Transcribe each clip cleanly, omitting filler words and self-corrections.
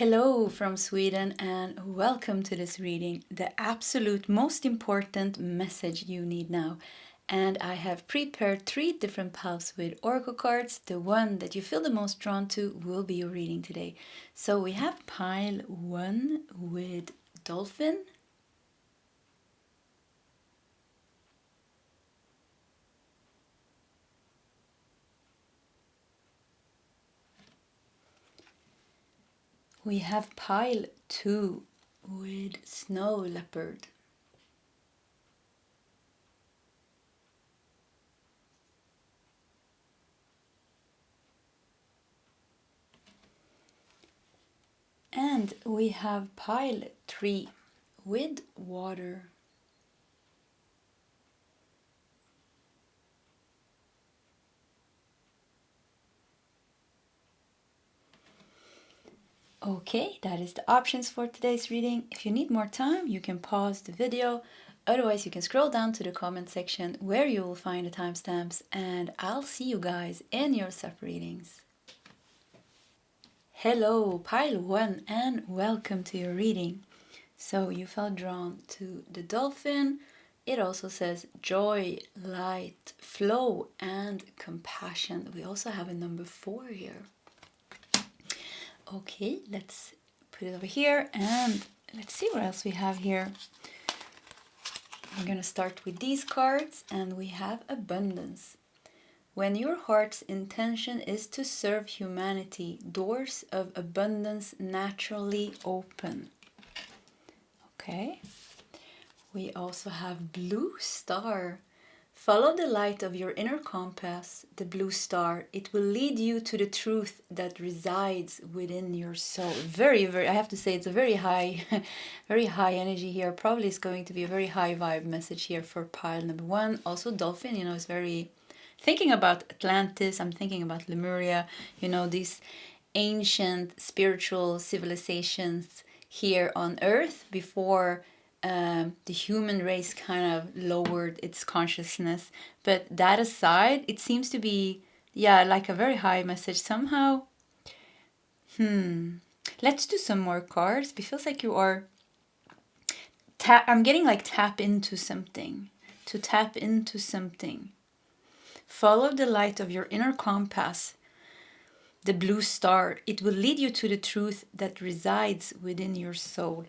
Hello from Sweden and welcome to this reading, the absolute most important message you need now. And I have prepared 3 different piles with oracle cards. The one that you feel the most drawn to will be your reading today. So we have pile 1 with Dolphin. We have pile 2 with Snow Leopard. And we have pile 3 with Water. Okay, that is the options for today's reading. If you need more time, you can pause the video. Otherwise, you can scroll down to the comment section where you will find the timestamps, and I'll see you guys in your sub-readings. Hello, pile 1, and welcome to your reading. So you felt drawn to the Dolphin. It also says joy, light, flow, and compassion. We also have a number 4 here. Okay, let's put it over here and let's see what else we have here. We're going to start with these cards, and we have abundance. When your heart's intention is to serve humanity, doors of abundance naturally open. Okay, we also have blue star. Follow the light of your inner compass, the blue star. It will lead you to the truth that resides within your soul. Very, I have to say, it's a very high, very high energy here. Probably is going to be a very high vibe message here for pile number 1. Also, Dolphin, is very thinking about Atlantis. I'm thinking about Lemuria. These ancient spiritual civilizations here on Earth before the human race kind of lowered its consciousness. But that aside, it seems to be, like a very high message somehow. Let's do some more cards. It feels like you are I'm getting like tap into something. To tap into something. Follow the light of your inner compass, the blue star. It will lead you to the truth that resides within your soul.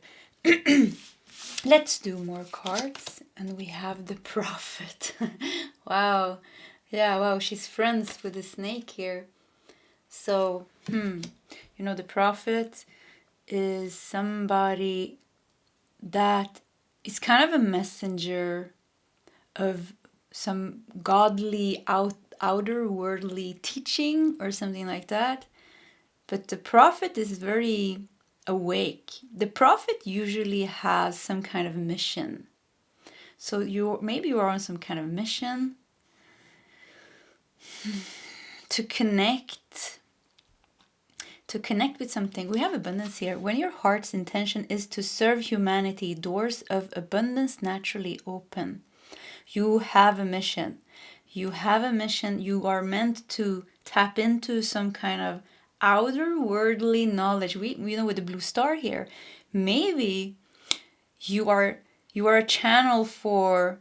Let's do more cards, and we have the Prophet. Wow. Yeah, wow, she's friends with the snake here. So, the Prophet is somebody that is kind of a messenger of some godly outer worldly teaching or something like that. But the Prophet is very awake. The Prophet usually has some kind of mission. So maybe you are on some kind of mission to connect with something. We have abundance here. When your heart's intention is to serve humanity, doors of abundance naturally open. You have a mission. You have a mission. You are meant to tap into some kind of outer worldly knowledge. We with the blue star here, maybe you are a channel for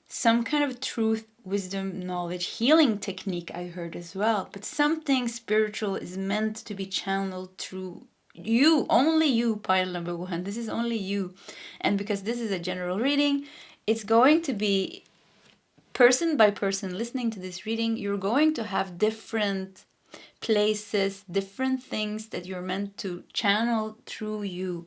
some kind of truth, wisdom, knowledge, healing technique I heard as well. But something spiritual is meant to be channeled through you, only you, pile number 1. This is only you. And because this is a general reading, it's going to be person by person listening to this reading. You're going to have different places, different things that you're meant to channel through you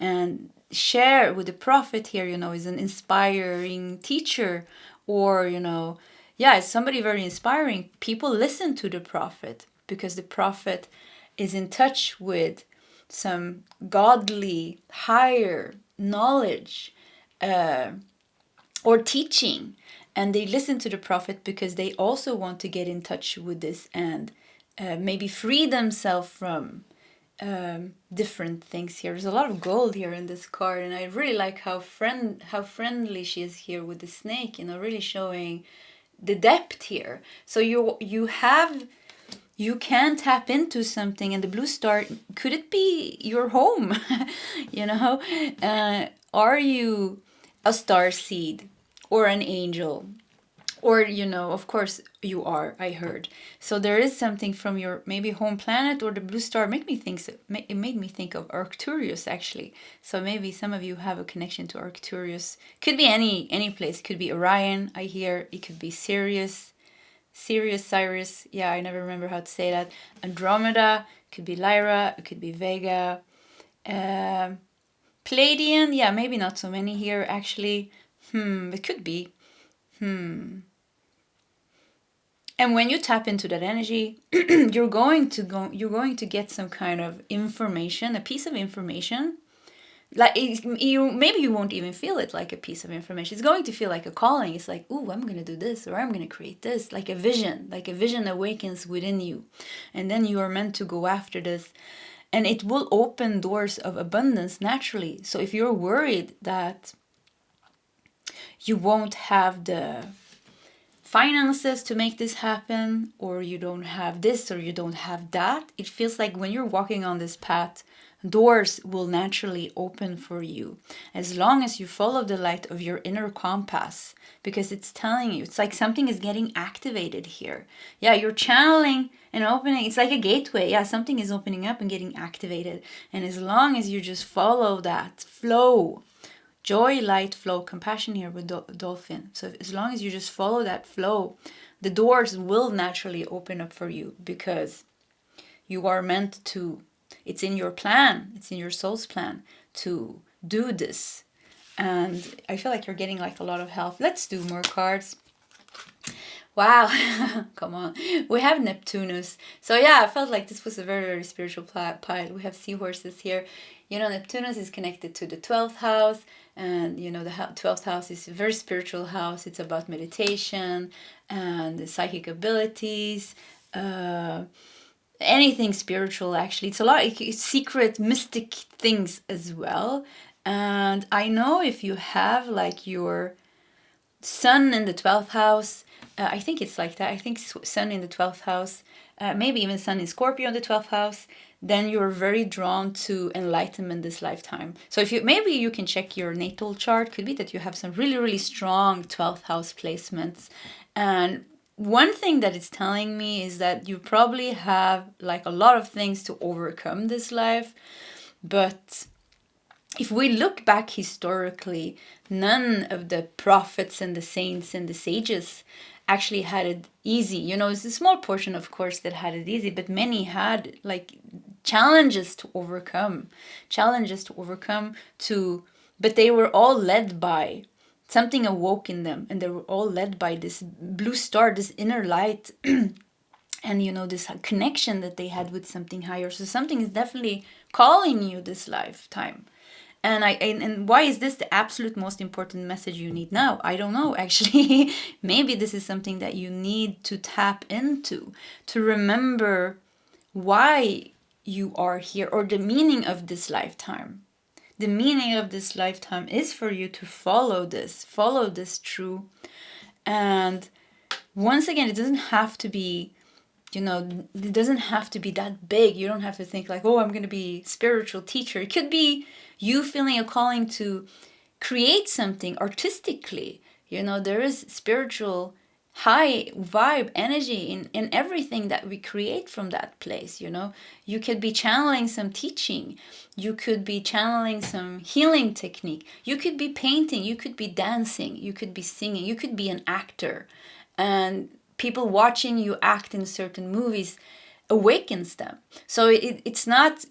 and share with the Prophet here, is an inspiring teacher, or, it's somebody very inspiring. People listen to the Prophet because the Prophet is in touch with some godly, higher knowledge or teaching. And they listen to the Prophet because they also want to get in touch with this and maybe free themselves from different things here. There's a lot of gold here in this card, and I really like how friendly she is here with the snake, really showing the depth here. So you have you can tap into something, and the blue star, could it be your home? You know, are you a star seed or an angel? Or, you know, of course you are, I heard. So there is something from your maybe home planet, or the blue star made me think, it made me think of Arcturus actually. So maybe some of you have a connection to Arcturus. Could be any place. Could be Orion, I hear. It could be Sirius, Cyrus. Yeah, I never remember how to say that. Andromeda, could be Lyra, it could be Vega. Pleiadian, yeah, maybe not so many here actually. It could be. And when you tap into that energy, you're going to get some kind of information, a piece of information. Like maybe you won't even feel it like a piece of information. It's going to feel like a calling. It's like, ooh, I'm gonna do this, or I'm gonna create this, like a vision. Like a vision awakens within you, and then you are meant to go after this, and it will open doors of abundance naturally. So if you're worried that you won't have the finances to make this happen, or you don't have this, or you don't have that, it feels like when you're walking on this path, doors will naturally open for you, as long as you follow the light of your inner compass, because it's telling you, it's like something is getting activated here. Yeah, you're channeling and opening. It's like a gateway. Yeah, something is opening up and getting activated, and as long as you just follow that flow, joy, light, flow, compassion here with Dolphin. So as long as you just follow that flow, the doors will naturally open up for you, because you are meant to, it's in your plan, it's in your soul's plan to do this. And I feel like you're getting like a lot of help. Let's do more cards. Wow, come on. We have Neptunus. So yeah, I felt like this was a very, very spiritual pile. We have seahorses here. You know, Neptunus is connected to the 12th house. And, you know, the 12th house is a very spiritual house. It's about meditation and the psychic abilities. Anything spiritual, actually. It's a lot of secret, mystic things as well. And I know if you have like your sun in the 12th house, I think it's like that. I think sun in the 12th house, maybe even sun in Scorpio in the 12th house, then you're very drawn to enlightenment this lifetime. So if you, maybe you can check your natal chart. Could be that you have some really, really strong 12th house placements. And one thing that it's telling me is that you probably have like a lot of things to overcome this life. But if we look back historically, none of the prophets and the saints and the sages actually had it easy. You know, it's a small portion, of course, that had it easy, but many had like challenges to overcome, but they were all led by something awoke in them, and they were all led by this blue star, this inner light, and, you know, this connection that they had with something higher. So something is definitely calling you this lifetime. And why is this the absolute most important message you need now? I don't know, actually. Maybe this is something that you need to tap into, to remember why you are here, or the meaning of this lifetime. The meaning of this lifetime is for you to follow this true. And once again, it doesn't have to be, you know, it doesn't have to be that big. You don't have to think like, oh, I'm going to be spiritual teacher. It could be you feeling a calling to create something artistically. You know, there is spiritual high vibe energy in everything that we create from that place. You know, you could be channeling some teaching, you could be channeling some healing technique, you could be painting, you could be dancing, you could be singing, you could be an actor, and people watching you act in certain movies awakens them. So it's not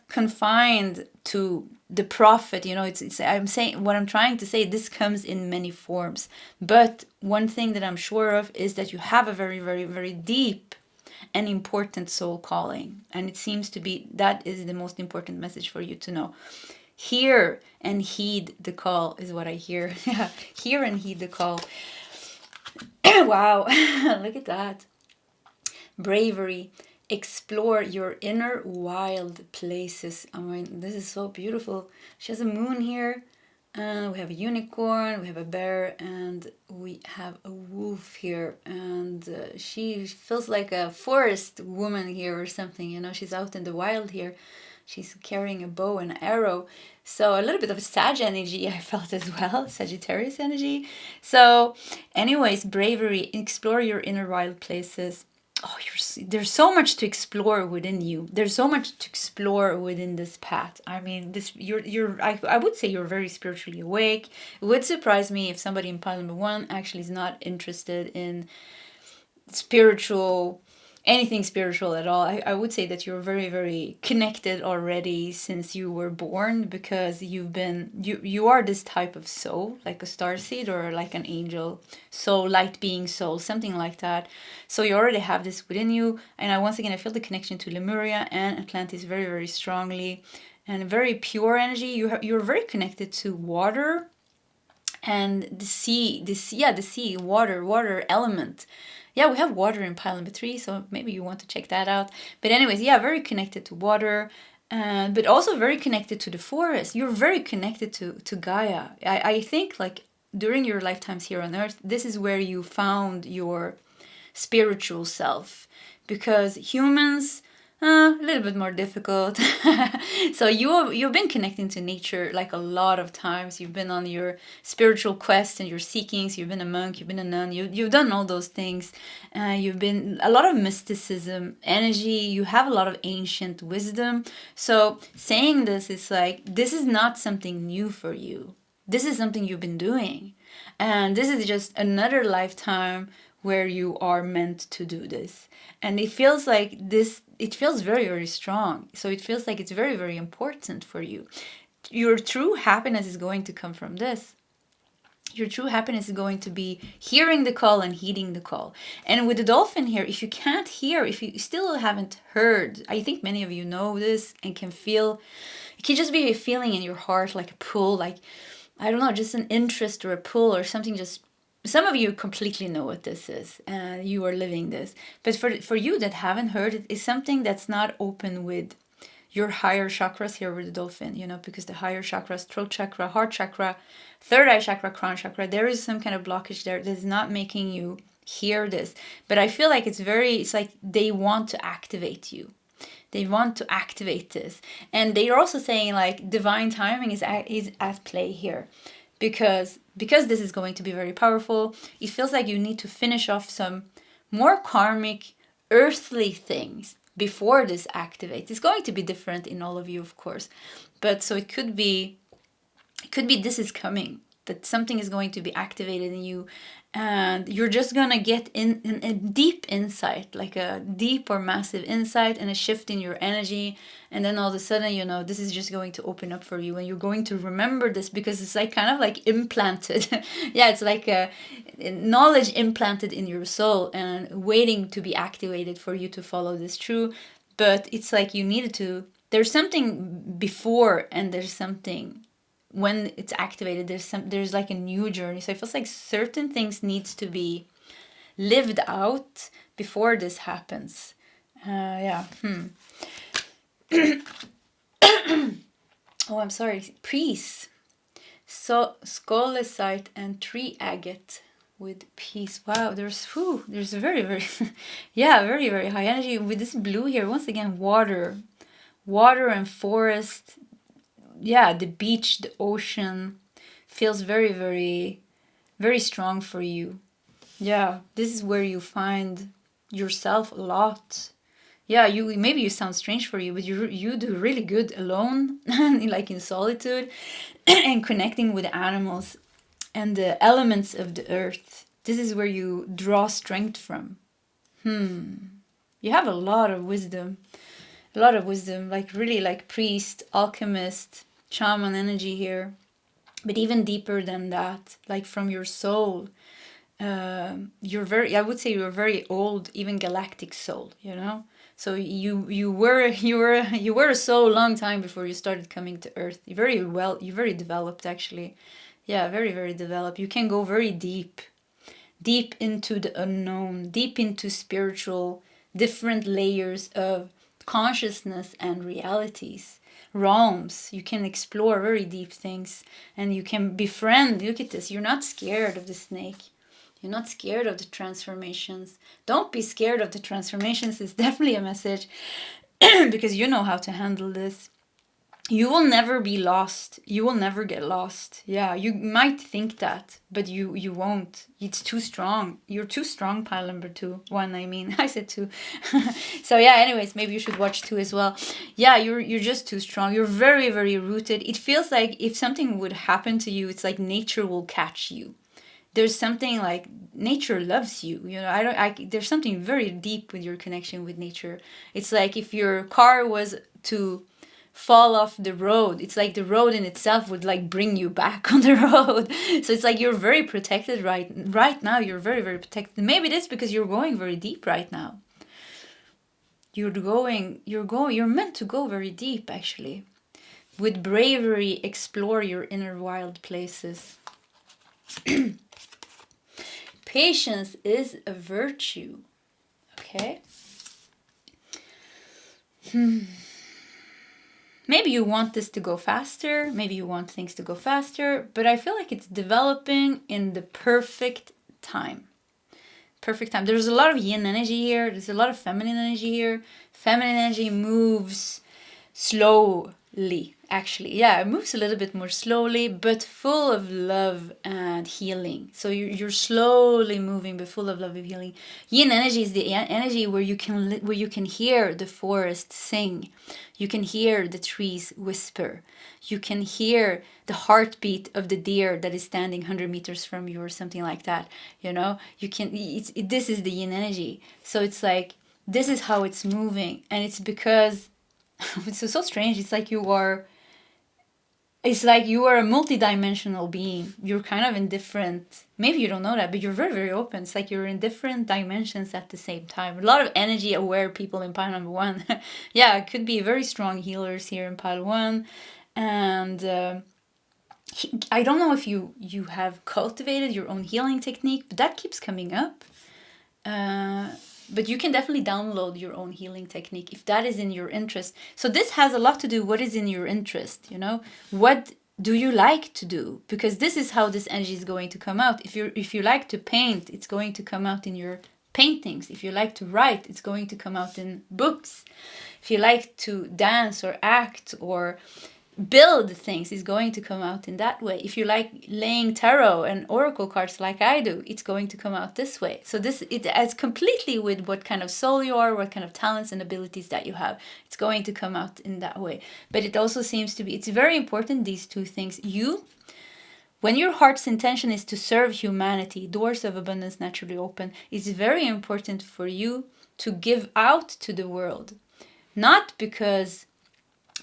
confined to the prophet. You know, it's I'm saying, what I'm trying to say, this comes in many forms. But one thing that I'm sure of is that you have a very, very, very deep and important soul calling, and it seems to be that is the most important message for you to know. Hear and heed the call is what I hear. Hear and heed the call. Wow, look at that. Bravery. Explore your inner wild places. I mean, this is so beautiful. She has a moon here. And we have a unicorn, we have a bear, and we have a wolf here. And she feels like a forest woman here or something, you know, she's out in the wild here. She's carrying a bow and arrow. So a little bit of Sag energy I felt as well, Sagittarius energy. So anyways, bravery, explore your inner wild places. Oh, there's so much to explore within you. There's so much to explore within this path. I mean, I would say you're very spiritually awake. It would surprise me if somebody in pile number 1 actually is not interested in anything spiritual at all. I would say that you're very, very connected already since you were born, because you are this type of soul, like a starseed or like an angel soul, light being soul, something like that. So you already have this within you. And once again, I feel the connection to Lemuria and Atlantis very, very strongly, and very pure energy. You're very connected to water and the sea, water element. Yeah, we have water in pile number 3, so maybe you want to check that out. But anyways, yeah, very connected to water, but also very connected to the forest. You're very connected to Gaia. I think like during your lifetimes here on Earth, this is where you found your spiritual self, because humans, a little bit more difficult. So you've been connecting to nature like a lot of times. You've been on your spiritual quest and your seekings. You've been a monk, you've been a nun, you've done all those things. You've been a lot of mysticism energy. You have a lot of ancient wisdom. So saying this is like, this is not something new for you. This is something you've been doing. And this is just another lifetime where you are meant to do this. And it feels like this, it feels very, very strong. So it feels like it's very, very important for you. Your true happiness is going to come from this. Your true happiness is going to be hearing the call and heeding the call. And with the dolphin here, if you can't hear, if you still haven't heard, I think many of you know this and can feel, it can just be a feeling in your heart, like a pull, like, I don't know, just an interest or a pull or something. Just some of you completely know what this is, and you are living this. But for you that haven't heard it, it's something that's not open with your higher chakras here with the dolphin, you know, because the higher chakras, throat chakra, heart chakra, third eye chakra, crown chakra, there is some kind of blockage there that is not making you hear this. But I feel like it's like they want to activate you. They want to activate this. And they're also saying like divine timing is at play here. Because this is going to be very powerful, it feels like you need to finish off some more karmic, earthly things before this activates. It's going to be different in all of you, of course. But so it could be this is coming, that something is going to be activated in you, and you're just gonna get in a deep insight, like a deep or massive insight and a shift in your energy. And then all of a sudden, you know, this is just going to open up for you, and you're going to remember this, because it's like kind of like implanted. Yeah, it's like a knowledge implanted in your soul and waiting to be activated for you to follow this through. But it's like you needed to, there's something before and there's something when it's activated. There's like a new journey. So it feels like certain things needs to be lived out before this happens. Oh, I'm sorry. Peace. So scolecite and tree agate with peace. Wow, there's very, very, yeah, very, very high energy with this blue here. Once again, water and forest. Yeah, the beach, the ocean feels very, very, very strong for you. Yeah, this is where you find yourself a lot. Yeah, maybe you sound strange for you, but you do really good alone, like in solitude, and connecting with animals and the elements of the earth. This is where you draw strength from. You have a lot of wisdom. Like really like priest, alchemist, shaman energy here. But even deeper than that, like from your soul, I would say you're a very old, even galactic soul, you know? So you were a soul a long time before you started coming to Earth. You're very developed actually. Yeah, very, very developed. You can go very deep into the unknown, deep into spiritual, different layers of consciousness and realities. realms. You can explore very deep things, and you can befriend. Look at this. You're not scared of the snake. You're not scared of the transformations. Don't be scared of the transformations is definitely a message because you know how to handle this. You will never be lost. You will never get lost. Yeah, you might think that, but you won't. It's too strong. You're too strong, pile number 1, I mean. I said 2. So yeah, anyways, maybe you should watch 2 as well. Yeah, you're just too strong. You're very, very rooted. It feels like if something would happen to you, it's like nature will catch you. There's something like nature loves you. You know, there's something very deep with your connection with nature. It's like if your car was to fall off the road, it's like the road in itself would like bring you back on the road. So it's like you're very protected right now. You're very, very protected. Maybe it is because you're going very deep right now. You're meant to go very deep, actually. With bravery, explore your inner wild places. Patience is a virtue. Okay. Maybe you want this to go faster. Maybe you want things to go faster. But I feel like it's developing in the perfect time. Perfect time. There's a lot of yin energy here. There's a lot of feminine energy here. Feminine energy moves slowly, actually. Yeah, it moves a little bit more slowly, but full of love and healing. So you're slowly moving, but full of love and healing. Yin energy is the energy where you can hear the forest sing. You can hear the trees whisper. You can hear the heartbeat of the deer that is standing 100 meters from you or something like that. You know, this is the yin energy. So it's like, this is how it's moving. And it's because it's so strange. It's like you are a multidimensional being. You're kind of in different, maybe you don't know that, but you're very, very open. It's like you're in different dimensions at the same time. A lot of energy aware people in pile number 1. Yeah, it could be very strong healers here in pile 1. And I don't know if you have cultivated your own healing technique, but that keeps coming up. But you can definitely download your own healing technique if that is in your interest. So this has a lot to do what is in your interest, you know? What do you like to do? Because this is how this energy is going to come out. If you like to paint, it's going to come out in your paintings. If you like to write, it's going to come out in books. If you like to dance or act or build things, is going to come out in that way. If you like laying tarot and oracle cards like I do, it's going to come out this way. So it adds completely with what kind of soul you are, what kind of talents and abilities that you have. It's going to come out in that way. But it also seems to be, it's very important, these two things. When your heart's intention is to serve humanity, doors of abundance naturally open. It's very important for you to give out to the world. Not because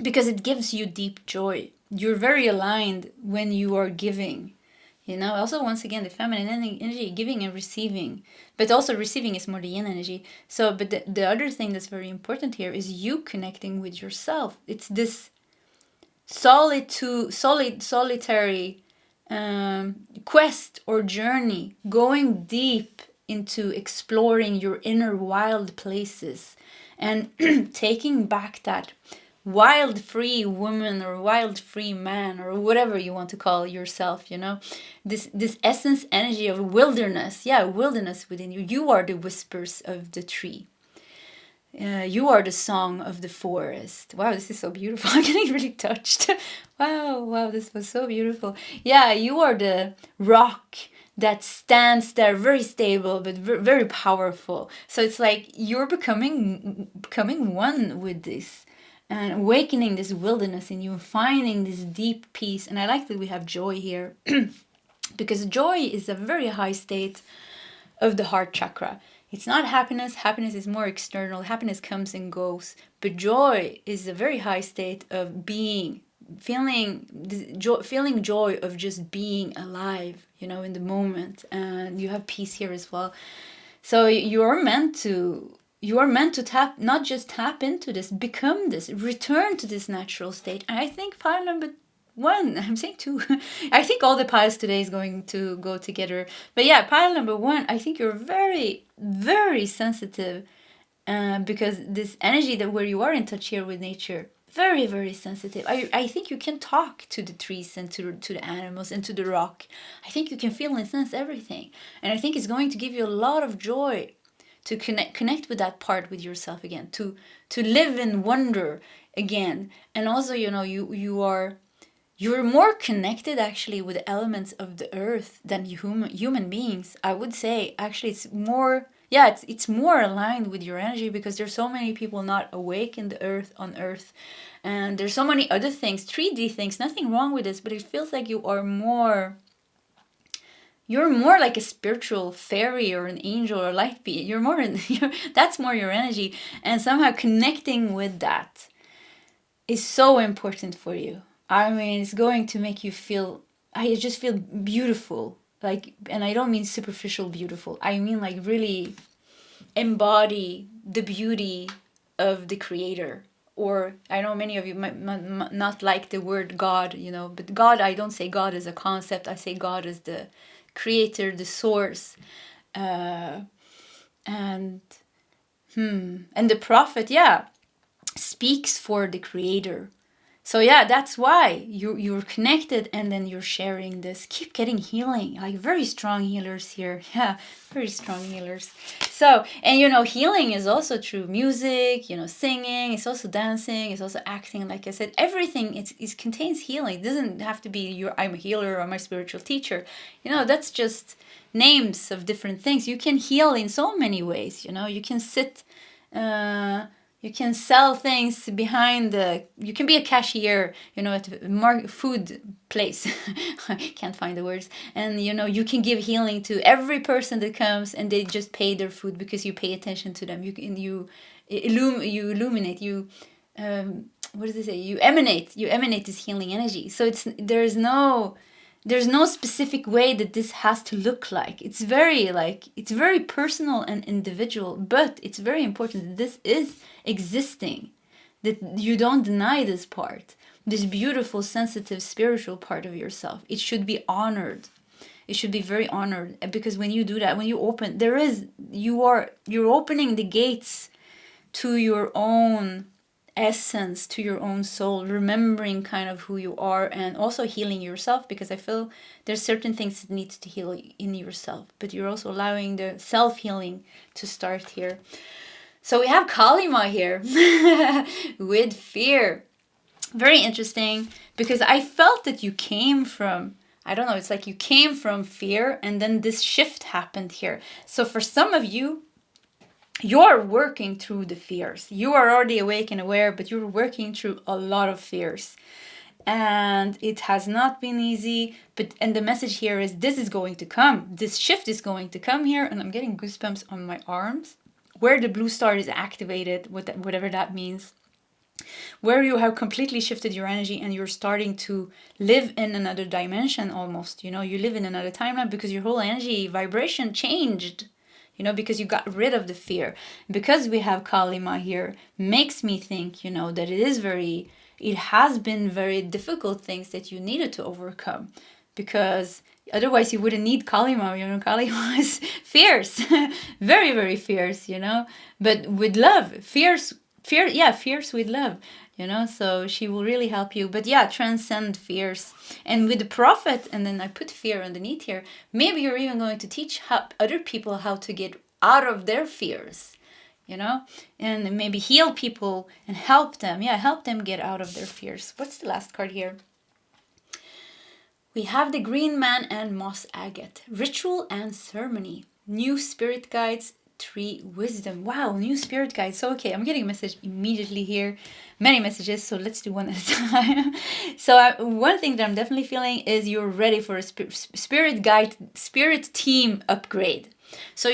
it gives you deep joy. You're very aligned when you are giving. You know, also, once again, the feminine energy, giving and receiving. But also receiving is more the yin energy. So, but the other thing that's very important here is you connecting with yourself. It's this solitary quest or journey, going deep into exploring your inner wild places and taking back that wild free woman or wild free man or whatever you want to call yourself, you know, this essence energy of wilderness. Yeah, wilderness within you. You are the whispers of the tree. You are the song of the forest. Wow, this is so beautiful. I'm getting really touched. Wow, this was so beautiful. Yeah, you are the rock that stands there, very stable but very powerful. So it's like you're becoming one with this and awakening this wilderness in you, finding this deep peace. And I like that we have joy here because joy is a very high state of the heart chakra. It's not happiness. Happiness is more external. Happiness comes and goes. But joy is a very high state of being, feeling joy of just being alive, you know, in the moment. And you have peace here as well. So you are meant to tap, not just tap into this, become this, return to this natural state. And I think pile number 1, I'm saying 2. I think all the piles today is going to go together. But yeah, pile number 1, I think you're very, very sensitive because this energy that where you are in touch here with nature, Very, very sensitive. I think you can talk to the trees and to the animals and to the rock. I think you can feel and sense everything. And I think it's going to give you a lot of joy to connect with that part with yourself again, to live in wonder again. And also, you're more connected actually with the elements of the earth than human beings. I would say actually it's more, yeah, it's more aligned with your energy, because there's so many people not awake in the earth, on earth, and there's so many other things, 3D things, nothing wrong with this, but it feels like you're more like a spiritual fairy or an angel or light being. That's more your energy, and somehow connecting with that is so important for you. I mean, it's going to make you feel, I just feel beautiful. Like, and I don't mean superficial beautiful. I mean like really embody the beauty of the creator. Or I know many of you might not like the word God, but God, I don't say God as a concept. I say God as the creator, the source. And the prophet, yeah, speaks for the creator. So yeah, that's why you're connected, and then you're sharing this. Keep getting healing, like very strong healers here. Yeah, very strong healers. So, and healing is also through music, singing, it's also dancing, it's also acting. Like I said, everything it contains healing. It doesn't have to be I'm a healer or I'm a spiritual teacher. That's just names of different things. You can heal in so many ways. You can sit you can sell things behind you can be a cashier, at a food place. I can't find the words. And, you can give healing to every person that comes, and they just pay their food because you pay attention to them. You illuminate, what does it say? You emanate this healing energy. So there's no specific way that this has to look like. It's very personal and individual, but it's very important that this is existing, that you don't deny this part, this beautiful, sensitive, spiritual part of yourself. It should be honored. It should be very honored, because when you do that, when you open, you're opening the gates to your own essence, to your own soul, remembering kind of who you are, and also healing yourself, because I feel there's certain things that needs to heal in yourself, but you're also allowing the self-healing to start here. So we have Kalima here with fear. Very interesting, because I felt that you came from, I don't know, it's like you came from fear, and then this shift happened here. So for some of you, you're working through the fears. You are already awake and aware, but you're working through a lot of fears. And it has not been easy. And the message here is this is going to come. This shift is going to come here. And I'm getting goosebumps on my arms, where the blue star is activated, whatever that means. Where you have completely shifted your energy, and you're starting to live in another dimension almost. You live in another timeline, because your whole energy vibration changed. Because you got rid of the fear. Because we have Kalima here, makes me think, that it has been very difficult things that you needed to overcome. Because otherwise you wouldn't need Kalima. Kalima is fierce, very, very fierce, but with love, fierce with love. So she will really help you. But yeah, transcend fears. And with the prophet, and then I put fear underneath here, maybe you're even going to teach other people how to get out of their fears, and maybe heal people and help them get out of their fears. What's the last card here? We have the Green Man and Moss Agate. Ritual and ceremony. New spirit guides. 3 wisdom. Wow, new spirit guides. So, okay, I'm getting a message immediately here. Many messages, so let's do one at a time. So, one thing that I'm definitely feeling is you're ready for a spirit team upgrade. So,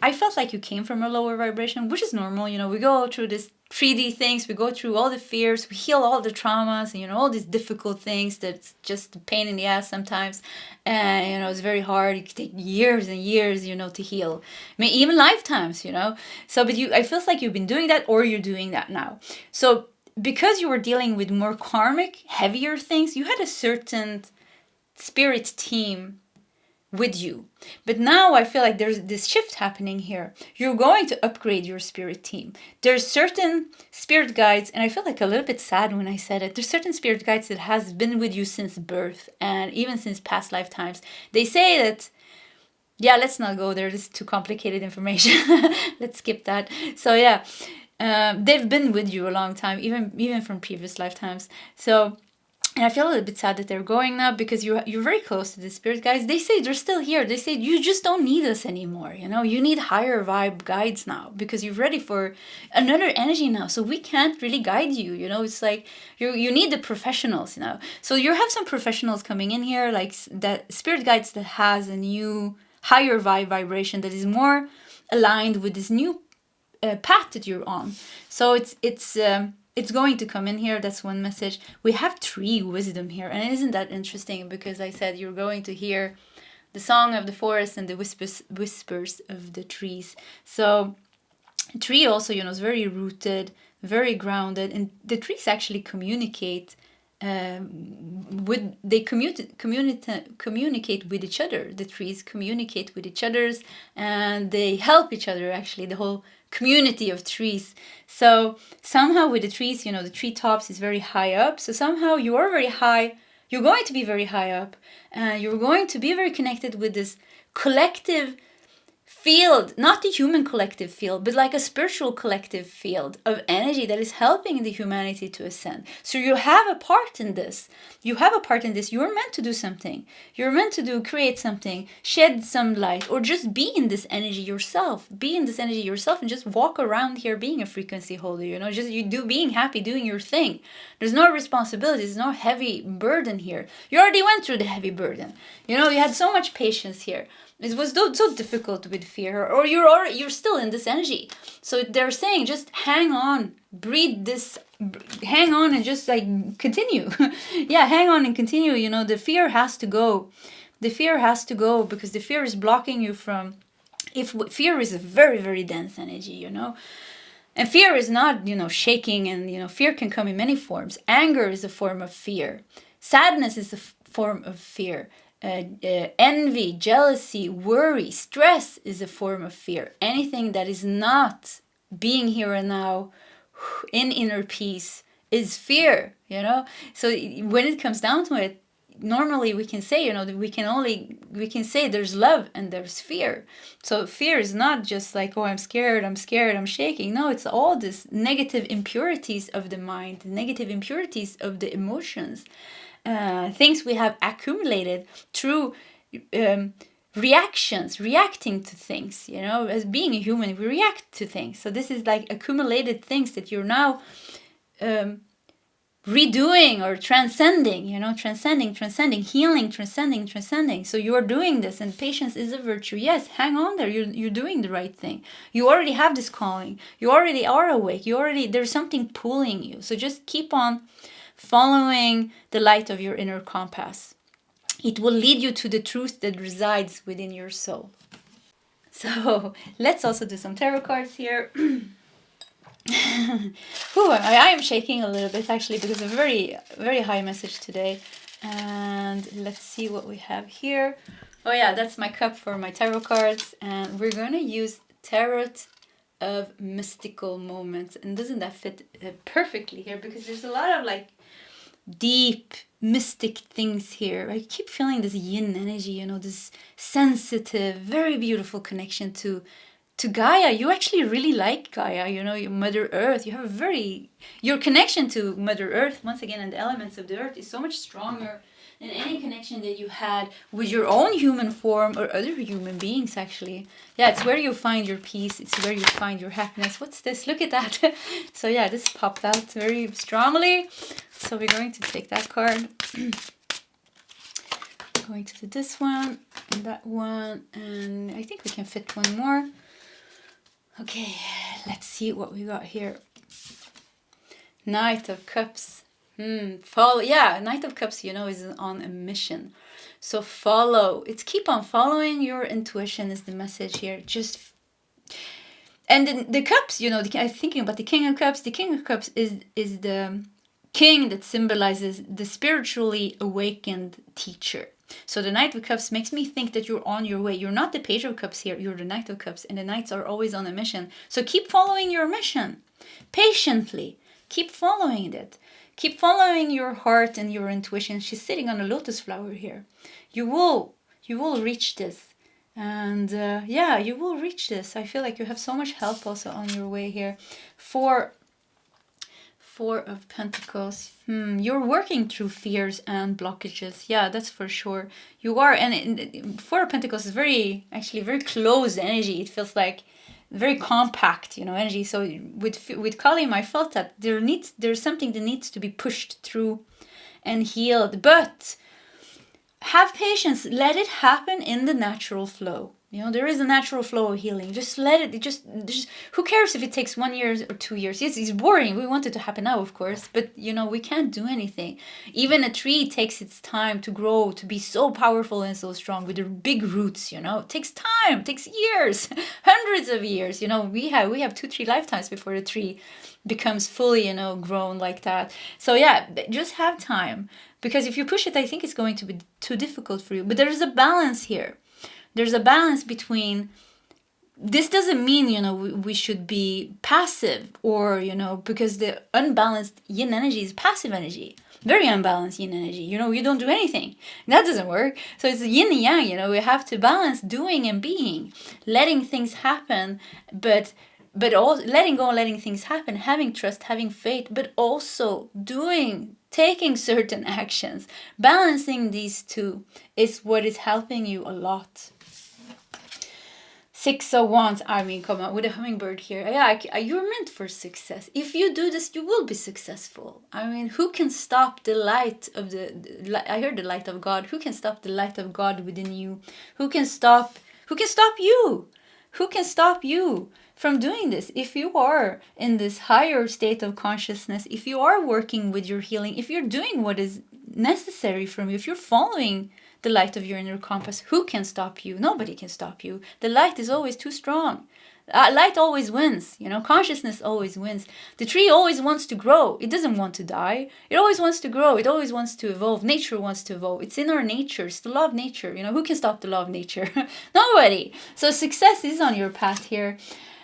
I felt like you came from a lower vibration, which is normal. We go through this 3D things, we go through all the fears, we heal all the traumas, and all these difficult things that's just a pain in the ass sometimes. And it's very hard. It can take years and years, to heal. Even lifetimes, So, but I feel like you've been doing that, or you're doing that now. So, because you were dealing with more karmic, heavier things, you had a certain spirit team with you. But now I feel like there's this shift happening here. You're going to upgrade your spirit team. There's certain spirit guides, and I feel like a little bit sad when I said it. There's certain spirit guides that has been with you since birth and even since past lifetimes. They say that, yeah, let's not go there. This is too complicated information. Let's skip that. So yeah, they've been with you a long time, even from previous lifetimes. So, and I feel a little bit sad that they're going now, because you're very close to the spirit guides. They say they're still here. They say you just don't need us anymore. You know, you need higher vibe guides now because you're ready for another energy now. So we can't really guide you. You know, it's like you need the professionals now. So you have some professionals coming in here, like that spirit guides that has a new higher vibration that is more aligned with this new path that you're on. So it's going to come in here. That's one message. We have tree wisdom here, and isn't that interesting? Because I said you're going to hear the song of the forest and the whispers of the trees. So a tree also, you know, is very rooted, very grounded, and the trees actually communicate. They communicate with each other. The trees communicate with each others, and they help each other. Actually, the whole community of trees. So somehow with the trees, you know, the tree tops is very high up. So somehow you are very high. You're going to be very high up, and you're going to be very connected with this collective field, not the human collective field, but like a spiritual collective field of energy that is helping the humanity to ascend. So you have a part in this. You have a part in this. You're meant to do something. You're meant to create something, shed some light, or just be in this energy yourself. Be in this energy yourself and just walk around here being a frequency holder, you know, just being happy, doing your thing. There's no responsibility. There's no heavy burden here. You already went through the heavy burden. You know, you had so much patience here. It was so difficult with fear, or you're still in this energy. So they're saying just hang on, breathe this, hang on, and just like continue. Yeah, hang on and continue. You know, the fear has to go. The fear has to go because the fear is blocking you from. Fear is a very, very dense energy, you know. And fear is not, you know, shaking, and, you know, fear can come in many forms. Anger is a form of fear. Sadness is a form of fear. Envy, jealousy, worry, stress is a form of fear. Anything that is not being here and now in inner peace is fear, you know. So when it comes down to it, normally we can say, you know, that we can say there's love and there's fear. So fear is not just like, oh, I'm scared, I'm shaking. No, it's all this negative impurities of the mind, negative impurities of the emotions. Things we have accumulated through reacting to things, you know. As being a human, we react to things. So this is like accumulated things that you're now redoing or transcending, you know, transcending, healing, transcending. So you are doing this, and patience is a virtue. Yes, hang on there. You're doing the right thing. You already have this calling. You already are awake. There's something pulling you. So just keep on following the light of your inner compass. It will lead you to the truth that resides within your soul. So let's also do some tarot cards here. I am shaking a little bit actually because of a very, very high message today. And let's see what we have here. Oh yeah, that's my cup for my tarot cards. And we're going to use Tarot of Mystical Moments. And doesn't that fit perfectly here? Because there's a lot of like deep mystic things here. I keep feeling this yin energy, you know, this sensitive, very beautiful connection to Gaia. You actually really like Gaia, you know, your Mother Earth. You have your connection to Mother Earth, once again, and the elements of the earth is so much stronger than any connection that you had with your own human form or other human beings, actually. Yeah, it's where you find your peace. It's where you find your happiness. What's this? Look at that. So yeah, this popped out very strongly. So we're going to take that card. Going to do this one and that one. And I think we can fit one more. Okay, let's see what we got here. Knight of Cups. Knight of Cups, you know, is on a mission. So keep on following your intuition is the message here. And the cups, you know, I'm thinking about the King of Cups. The King of Cups is the king that symbolizes the spiritually awakened teacher. So the Knight of Cups makes me think that you're on your way. You're not the Page of Cups here, you're the Knight of Cups, and the Knights are always on a mission. So keep following your mission patiently. Keep following it. Keep following your heart and your intuition. She's sitting on a lotus flower here. You will reach this. And yeah, you will reach this. I feel like you have so much help also on your way here. Four of Pentacles. You're working through fears and blockages. Yeah, that's for sure. You are. And Four of Pentacles is very close energy. It feels like very compact, energy. So with Kalium, I felt that there's something that needs to be pushed through and healed. But have patience. Let it happen in the natural flow. There is a natural flow of healing. Just let it, just who cares if it takes 1 year or 2 years? Yes, it's boring. We want it to happen now, of course, but we can't do anything. Even a tree takes its time to grow, to be so powerful and so strong with their big roots, It takes time, it takes years, hundreds of years. We have 2-3 lifetimes before the tree becomes fully, grown like that. So yeah, just have time, because if you push it, I think it's going to be too difficult for you. But there is a balance here. There's a balance between, this doesn't mean, we should be passive or, because the unbalanced yin energy is passive energy. Very unbalanced yin energy. You don't do anything. That doesn't work. So it's yin and yang, we have to balance doing and being, letting things happen, but also letting go and letting things happen, having trust, having faith, but also taking certain actions. Balancing these two is what is helping you a lot. 6 of Wands, come on, with a hummingbird here. Yeah, you're meant for success. If you do this, you will be successful. Who can stop the light of I heard the light of God. Who can stop the light of God within you? Who can stop you? Who can stop you from doing this? If you are in this higher state of consciousness, if you are working with your healing, if you're doing what is necessary from you, if you're following the light of your inner compass, who can stop you? Nobody can stop you. The light is always too strong. Light always wins. Consciousness always wins. The tree always wants to grow. It doesn't want to die. It always wants to grow. It always wants to evolve. Nature wants to evolve. It's in our nature. It's the law of nature. Who can stop the law of nature? Nobody. So success is on your path here.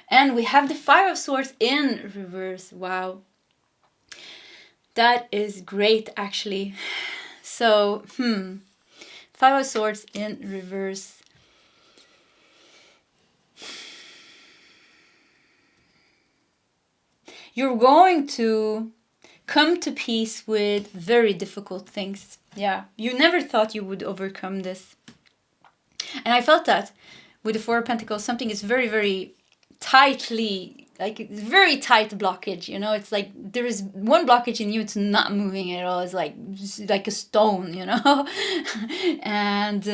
And we have the Five of Swords in reverse. Wow. That is great, actually. So, Five of Swords in reverse. You're going to come to peace with very difficult things. Yeah, you never thought you would overcome this. And I felt that with the Four of Pentacles, something is very, very tightly, like very tight blockage. It's like there is one blockage in you, it's not moving at all. It's like a stone, And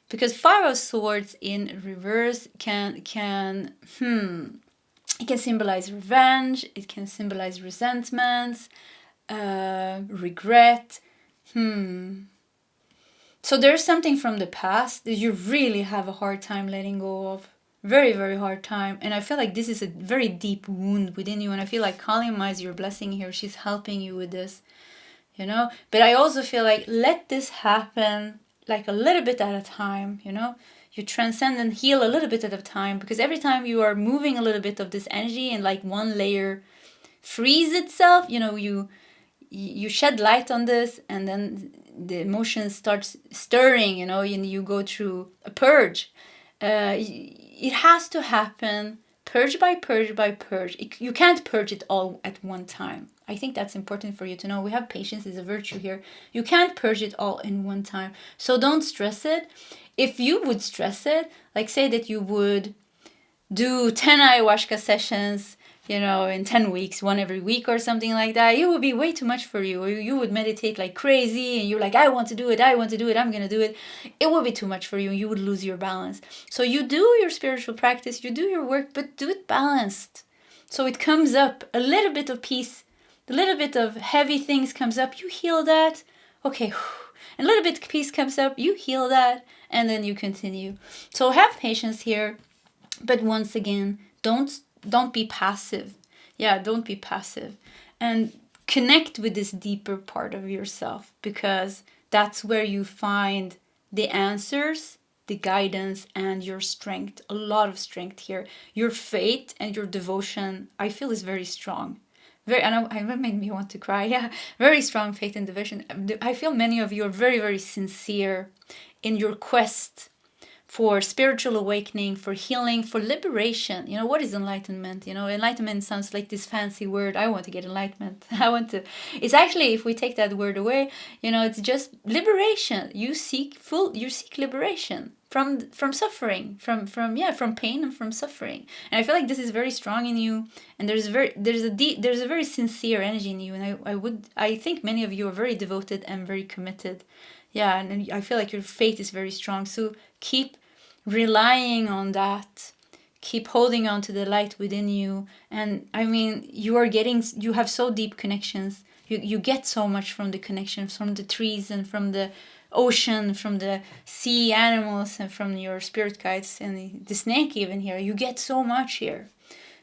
because Five of Swords in reverse it can symbolize revenge, it can symbolize resentments, regret. So there's something from the past that you really have a hard time letting go of. Very, very hard time. And I feel like this is a very deep wound within you. And I feel like Kalima is your blessing here. She's helping you with this, But I also feel like let this happen like a little bit at a time, You transcend and heal a little bit at a time, because every time you are moving a little bit of this energy and like one layer frees itself, you shed light on this, and then the emotion starts stirring, and you go through a purge. It has to happen purge by purge by purge. You can't purge it all at one time. I think that's important for you to know. We have patience is a virtue here. You can't purge it all in one time. So don't stress it. If you would stress it, like say that you would do 10 ayahuasca sessions, in 10 weeks, one every week or something like that, it would be way too much for you. Or you would meditate like crazy and you're like, I want to do it, I'm going to do it. It would be too much for you. You would lose your balance. So you do your spiritual practice, you do your work, but do it balanced. So it comes up, a little bit of peace, a little bit of heavy things comes up, you heal that. Okay, a little bit of peace comes up, you heal that, and then you continue. So have patience here, but once again, don't be passive. Yeah, don't be passive. And connect with this deeper part of yourself, because That's where you find the answers, the guidance, and your strength. A lot of strength here. Your faith and your devotion, I feel, is very strong. I know it made me want to cry. Yeah, very strong faith and devotion. I feel many of you are very, very sincere in your quest for spiritual awakening, for healing, for liberation. You know, what is enlightenment? You know, enlightenment sounds like this fancy word. I want to get enlightenment. It's actually, if we take that word away, you know, it's just liberation. You seek liberation from suffering, from pain and from suffering. And I feel like this is very strong in you, and there's a very sincere energy in you. And I think many of you are very devoted and very committed. Yeah, and I feel like your faith is very strong. So keep relying on that. Keep holding on to the light within you. And I mean, you have so deep connections. You get so much from the connections, from the trees and from the ocean, from the sea animals, and from your spirit guides and the snake even here. You get so much here.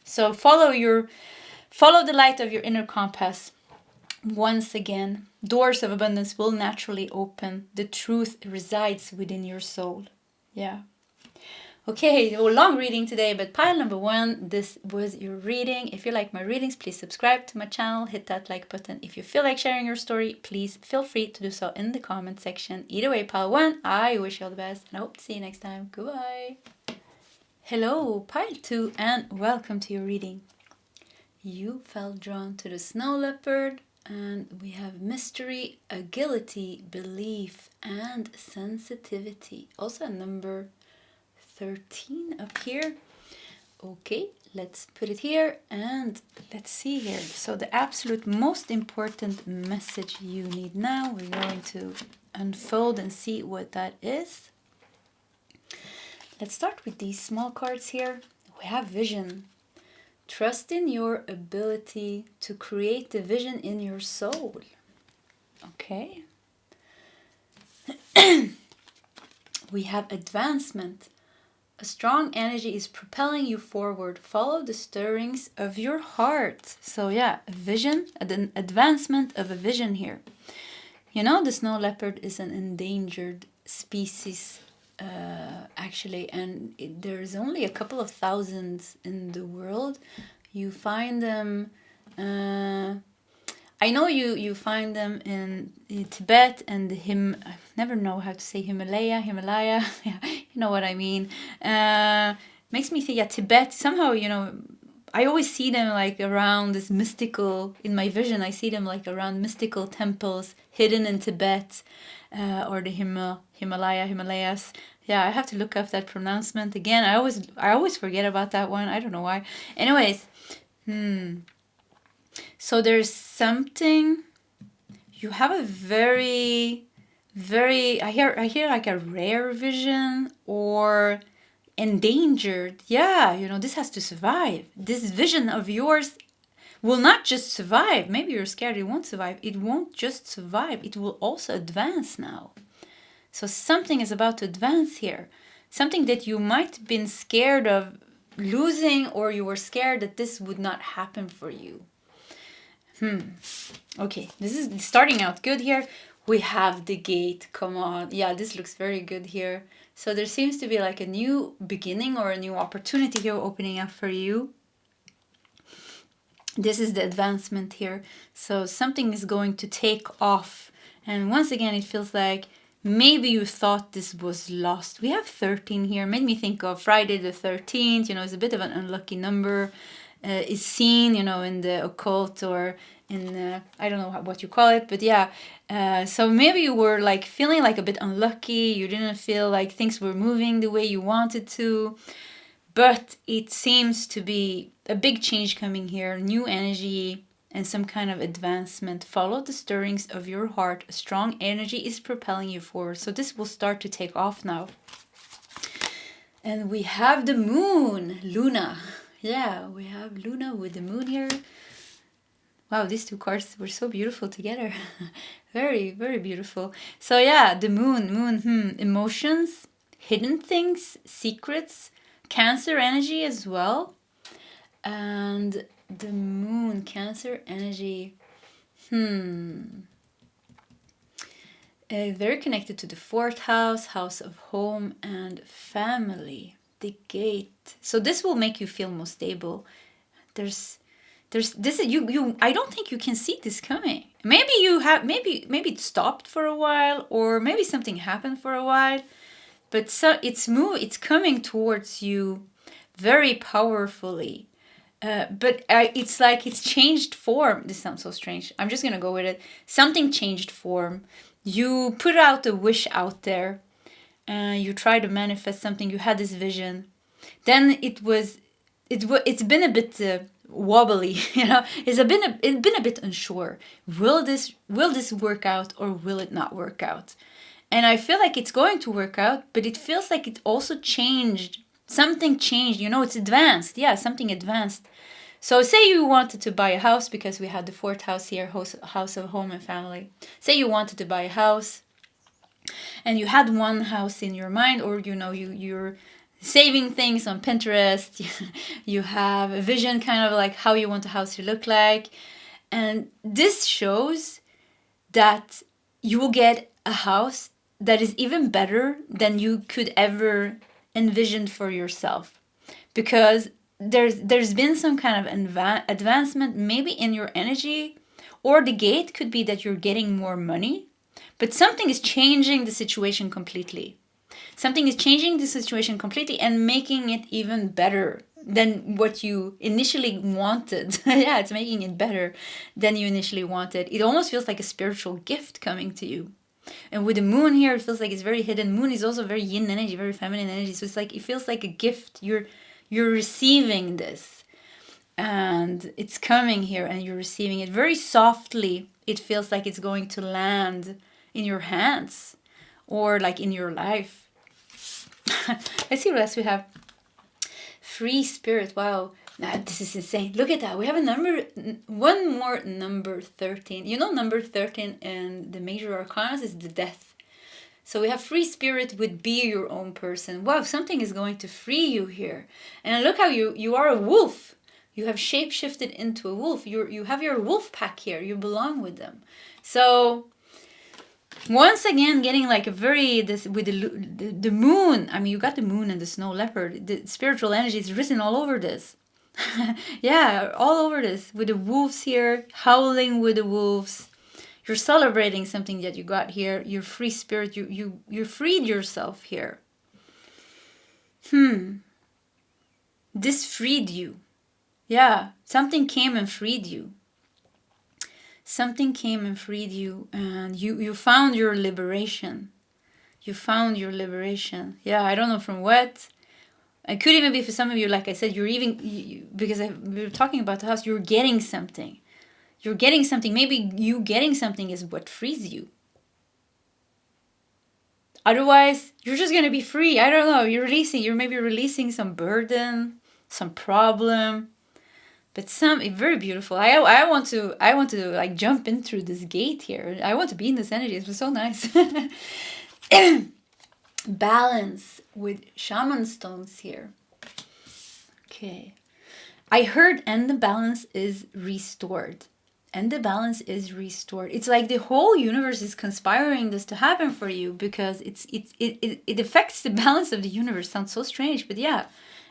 So follow the light of your inner compass. Once again, doors of abundance will naturally open. The truth resides within your soul. Yeah. Okay, long reading today, but pile number 1, this was your reading. If you like my readings, please subscribe to my channel, hit that like button. If you feel like sharing your story, please feel free to do so in the comment section. Either way, pile 1, I wish you all the best, and I hope to see you next time. Goodbye. Hello, pile 2, and welcome to your reading. You felt drawn to the snow leopard, and we have mystery, agility, belief, and sensitivity. Also a number 13 up here. Okay, let's put it here and let's see here. So the absolute most important message you need now, we're going to unfold and see what that is. Let's start with these small cards here. We have vision. Trust in your ability to create the vision in your soul. Okay. We have advancement. A strong energy is propelling you forward. Follow the stirrings of your heart. So yeah, a vision, an advancement of a vision here. You know, the snow leopard is an endangered species, actually, and there's only a couple of thousands in the world. You find them, I know you find them in Tibet and I never know how to say Himalaya, yeah, you know what I mean. Makes me think, yeah, Tibet, somehow, you know, I always see them like around this mystical, in my vision, I see them like around mystical temples hidden in Tibet, or the Himalayas. Yeah, I have to look up that pronouncement again. I always forget about that one. I don't know why. Anyways, so there's something, you have a very, very, I hear like a rare vision or endangered. Yeah, you know, this has to survive. This vision of yours will not just survive. Maybe you're scared it won't survive. It won't just survive. It will also advance now. So something is about to advance here. Something that you might have been scared of losing, or you were scared that this would not happen for you. Okay, this is starting out good here. We have the gate. Come on. Yeah, this looks very good here. So there seems to be like a new beginning or a new opportunity here opening up for you. This is the advancement here. So something is going to take off. And once again, it feels like maybe you thought this was lost. We have 13 here. Made me think of Friday the 13th. You know, it's a bit of an unlucky number. Is seen, you know, in the occult or in, I don't know what you call it, but yeah. So maybe you were like feeling like a bit unlucky. You didn't feel like things were moving the way you wanted to. But it seems to be a big change coming here. New energy and some kind of advancement. Follow the stirrings of your heart. A strong energy is propelling you forward. So this will start to take off now. And we have the moon, Luna. Yeah, we have Luna with the moon here. Wow, these two cards were so beautiful together. Very, very beautiful. So yeah, the moon, emotions, hidden things, secrets, Cancer energy as well. And the moon, Cancer energy. very connected to the fourth house, house of home and family, the gate. So this will make you feel more stable. There's this is you I don't think you can see this coming. Maybe you have, maybe it stopped for a while, or maybe something happened for a while, but so it's coming towards you very powerfully. But it's like it's changed form. This sounds so strange. I'm just gonna go with it. Something changed form. You put out a wish out there, and you try to manifest something. You had this vision. Then it's been a bit wobbly, you know. It's been a bit unsure. Will this work out, or will it not work out? And I feel like it's going to work out, but it feels like it also changed. Something changed, you know. It's advanced. Yeah, something advanced. So say you wanted to buy a house, because we had the fourth house here, house of home and family. Say you wanted to buy a house, and you had one house in your mind, or you know, you're saving things on Pinterest. You have a vision, kind of like how you want the house to look like. And this shows that you will get a house that is even better than you could ever envision for yourself, because there's been some kind of advancement, maybe in your energy, or the gate could be that you're getting more money, but something is changing the situation completely. Something is changing the situation completely and making it even better than what you initially wanted. Yeah, it's making it better than you initially wanted. It almost feels like a spiritual gift coming to you. And with the moon here, it feels like it's very hidden. Moon is also very yin energy, very feminine energy. So it's like, it feels like a gift. You're receiving this, and it's coming here, and you're receiving it very softly. It feels like it's going to land in your hands, or like in your life. Let's see what else we have. Free spirit. Wow. Nah, this is insane. Look at that. We have one more number 13. You know, number 13 in the major arcana is the death. So we have free spirit with be your own person. Wow, something is going to free you here. And look how you are a wolf. You have shape-shifted into a wolf. You have your wolf pack here. You belong with them. So once again, getting like a very, this with the moon. I mean, you got the moon and the snow leopard. The spiritual energy is written all over this. Yeah, all over this. With the wolves here, howling with the wolves. You're celebrating something that you got here. You're free spirit. You freed yourself here. This freed you. Yeah, something came and freed you. Something came and freed you, and you found your liberation. You found your liberation. Yeah, I don't know from what. It could even be for some of you, like I said, because we were talking about the house, you're getting something. You're getting something. Maybe you getting something is what frees you. Otherwise, you're just going to be free. I don't know. You're maybe releasing some burden, some problem. But very beautiful. I want to like jump in through this gate here. I want to be in this energy. It was so nice. Balance with shaman stones here. Okay. I heard, and the balance is restored. And the balance is restored. It's like the whole universe is conspiring this to happen for you, because it affects the balance of the universe. Sounds so strange, but yeah.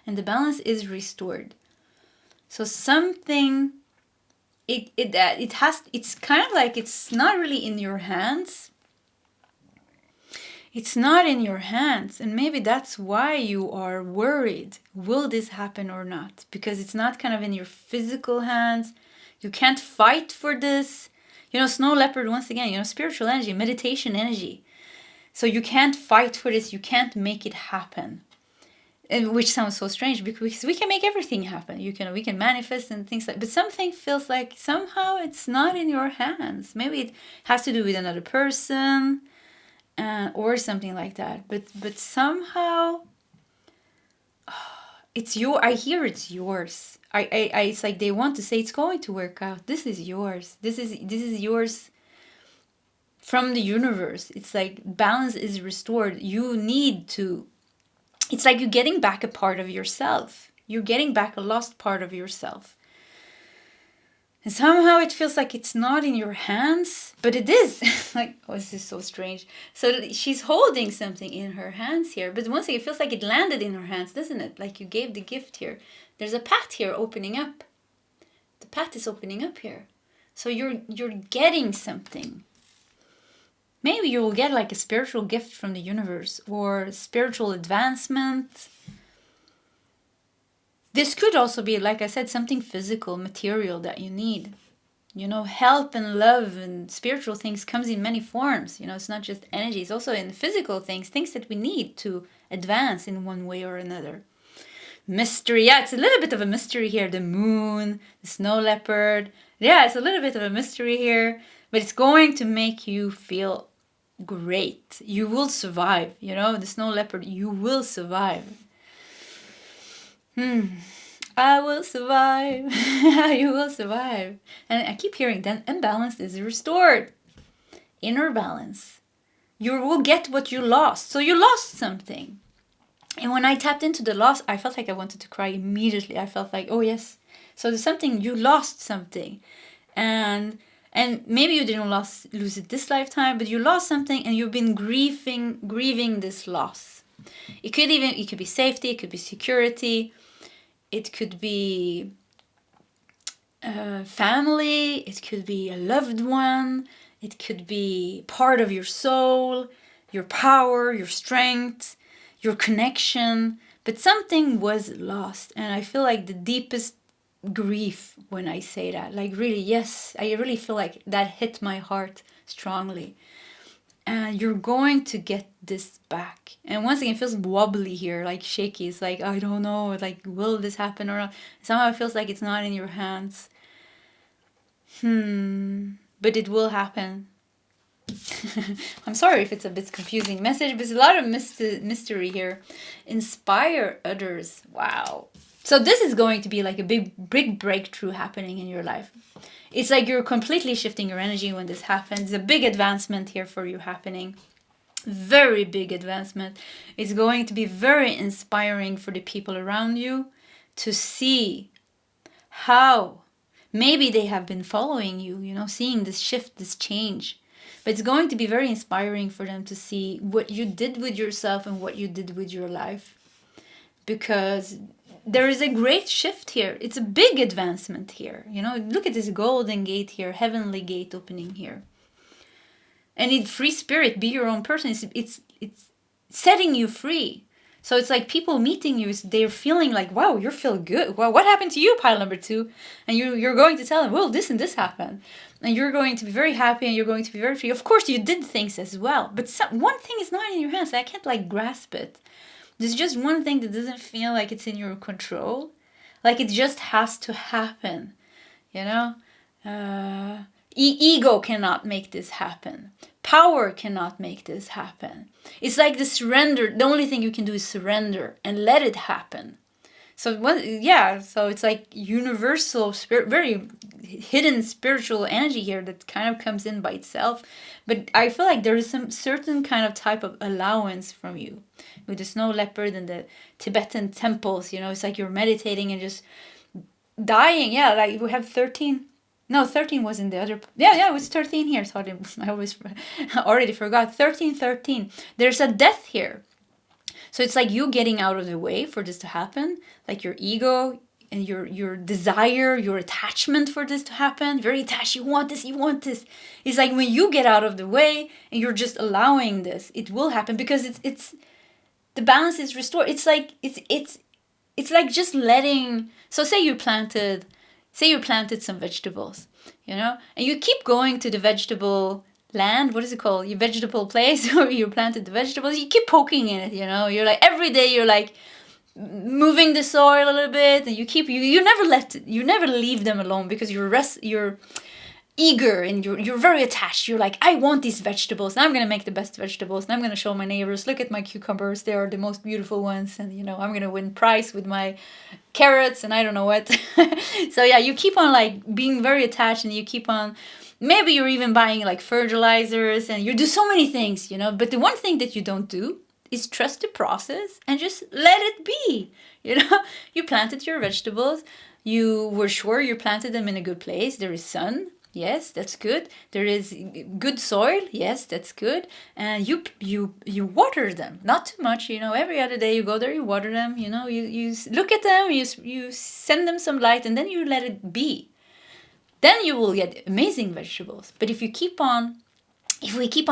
And the balance is restored. So something, it's kind of like it's not really in your hands. It's not in your hands, and maybe that's why you are worried. Will this happen or not? Because it's not kind of in your physical hands. You can't fight for this. You know, snow leopard, once again, you know, spiritual energy, meditation energy. So you can't fight for this. You can't make it happen. Which sounds so strange, because we can make everything happen. We can manifest and things like, but something feels like somehow it's not in your hands. Maybe it has to do with another person, or something like that. But somehow it's I hear it's yours. It's like they want to say it's going to work out. This is yours. This is yours from the universe. It's like balance is restored. You need to. It's like you're getting back a part of yourself. You're getting back a lost part of yourself. And somehow it feels like it's not in your hands, but it is. Like, oh, this is so strange. So she's holding something in her hands here, but once again, it feels like it landed in her hands, doesn't it? Like you gave the gift here. There's a path here opening up. The path is opening up here. So you're getting something. Maybe you will get like a spiritual gift from the universe or spiritual advancement. This could also be, like I said, something physical, material that you need. You know, help and love and spiritual things comes in many forms. You know, it's not just energy. It's also in physical things that we need to advance in one way or another. Mystery. Yeah, it's a little bit of a mystery here. The moon, the snow leopard. Yeah, it's a little bit of a mystery here. But it's going to make you feel great. You will survive. You know, the snow leopard, you will survive. I will survive. You will survive. And I keep hearing then imbalance is restored. Inner balance. You will get what you lost. So you lost something. And when I tapped into the loss, I felt like I wanted to cry immediately. I felt like, oh yes. So there's something, you lost something. And maybe you didn't lose it this lifetime, but you lost something and you've been grieving this loss. It could be safety, it could be security. It could be family, it could be a loved one, it could be part of your soul, your power, your strength, your connection. But something was lost. And I feel like the deepest grief when I say that. Like really, yes, I really feel like that hit my heart strongly. And you're going to get this back. And once again, it feels wobbly here, like shaky. It's like, I don't know, like, will this happen or not? Somehow it feels like it's not in your hands. But it will happen. I'm sorry if it's a bit confusing message, but there's a lot of mystery here. Inspire others. Wow. So this is going to be like a big breakthrough happening in your life. It's like you're completely shifting your energy when this happens. A big advancement here for you happening. Very big advancement. It's going to be very inspiring for the people around you to see how maybe they have been following you, you know, seeing this shift, this change. But it's going to be very inspiring for them to see what you did with yourself and what you did with your life. Because there is a great shift here. It's a big advancement here. You know, look at this golden gate here, heavenly gate opening here. And in free spirit, be your own person. It's setting you free. So it's like people meeting you, they're feeling like, wow, you feel good. Well, what happened to you, pile number 2? And you're going to tell them, well, this and this happened. And you're going to be very happy and you're going to be very free. Of course, you did things as well. But one thing is not in your hands. I can't like grasp it. There's just one thing that doesn't feel like it's in your control. Like it just has to happen. You know? Ego cannot make this happen. Power cannot make this happen. It's like the surrender. The only thing you can do is surrender and let it happen. So so it's like universal spirit, very hidden spiritual energy here that kind of comes in by itself. But I feel like there is some certain kind of type of allowance from you. With the snow leopard and the Tibetan temples, you know, it's like you're meditating and just dying. Yeah, like we have 13. No, 13 was in the other. Yeah, it was 13 here. Sorry, I already forgot. 13. There's a death here. So it's like you getting out of the way for this to happen. Like your ego and your desire, your attachment for this to happen. Very attached. You want this. It's like when you get out of the way and you're just allowing this, it will happen because it's the balance is restored. It's like it's like just letting. So say you planted some vegetables, you know, and you keep going to the vegetable land, what is it called? Your vegetable place where you planted the vegetables, you keep poking in it, you know, you're like, every day you're like moving the soil a little bit and you never leave them alone because you're eager and you're very attached. You're like, I want these vegetables and I'm going to make the best vegetables and I'm going to show my neighbors, look at my cucumbers, they are the most beautiful ones, and you know, I'm going to win prize with my carrots and I don't know what. So yeah, you keep on like being very attached and you keep on, maybe you're even buying like fertilizers and you do so many things, you know, but the one thing that you don't do is trust the process and just let it be. You know, you planted your vegetables. You were sure you planted them in a good place. There is sun. Yes, that's good. There is good soil. Yes, that's good. And you water them, not too much. Every other day you go there, you water them. You look at them, you send them some light, and then you let it be. Then you will get amazing vegetables. But if we keep on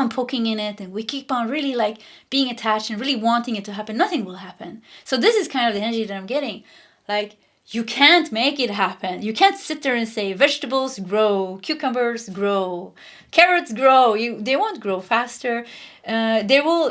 poking in it, and we keep on really like being attached and really wanting it to happen, nothing will happen. So this is kind of the energy that I'm getting. Like, you can't make it happen. You can't sit there and say vegetables grow, cucumbers grow, carrots grow. They won't grow faster. They will,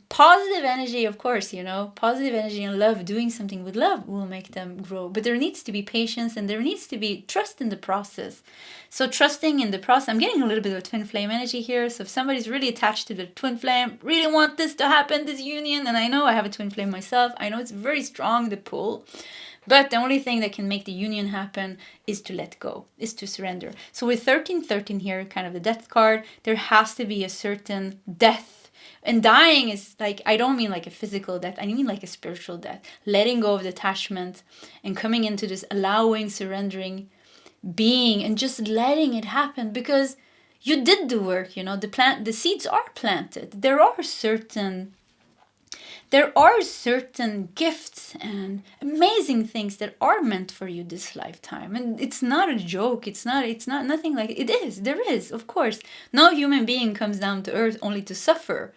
positive energy, of course, positive energy and love, doing something with love will make them grow. But there needs to be patience, and there needs to be trust in the process. So trusting in the process, I'm getting a little bit of twin flame energy here. So if somebody's really attached to the twin flame, really want this to happen, this union, and I know I have a twin flame myself. I know it's very strong, the pull. But the only thing that can make the union happen is to let go, is to surrender. So with 1313 here, kind of the death card, there has to be a certain death. And dying is like, I don't mean like a physical death, I mean like a spiritual death. Letting go of the attachment and coming into this allowing, surrendering, being, and just letting it happen, because you did the work, the seeds are planted. There are certain gifts and amazing things that are meant for you this lifetime. And it's not a joke. It's not nothing like it is. There is, of course. No human being comes down to earth only to suffer,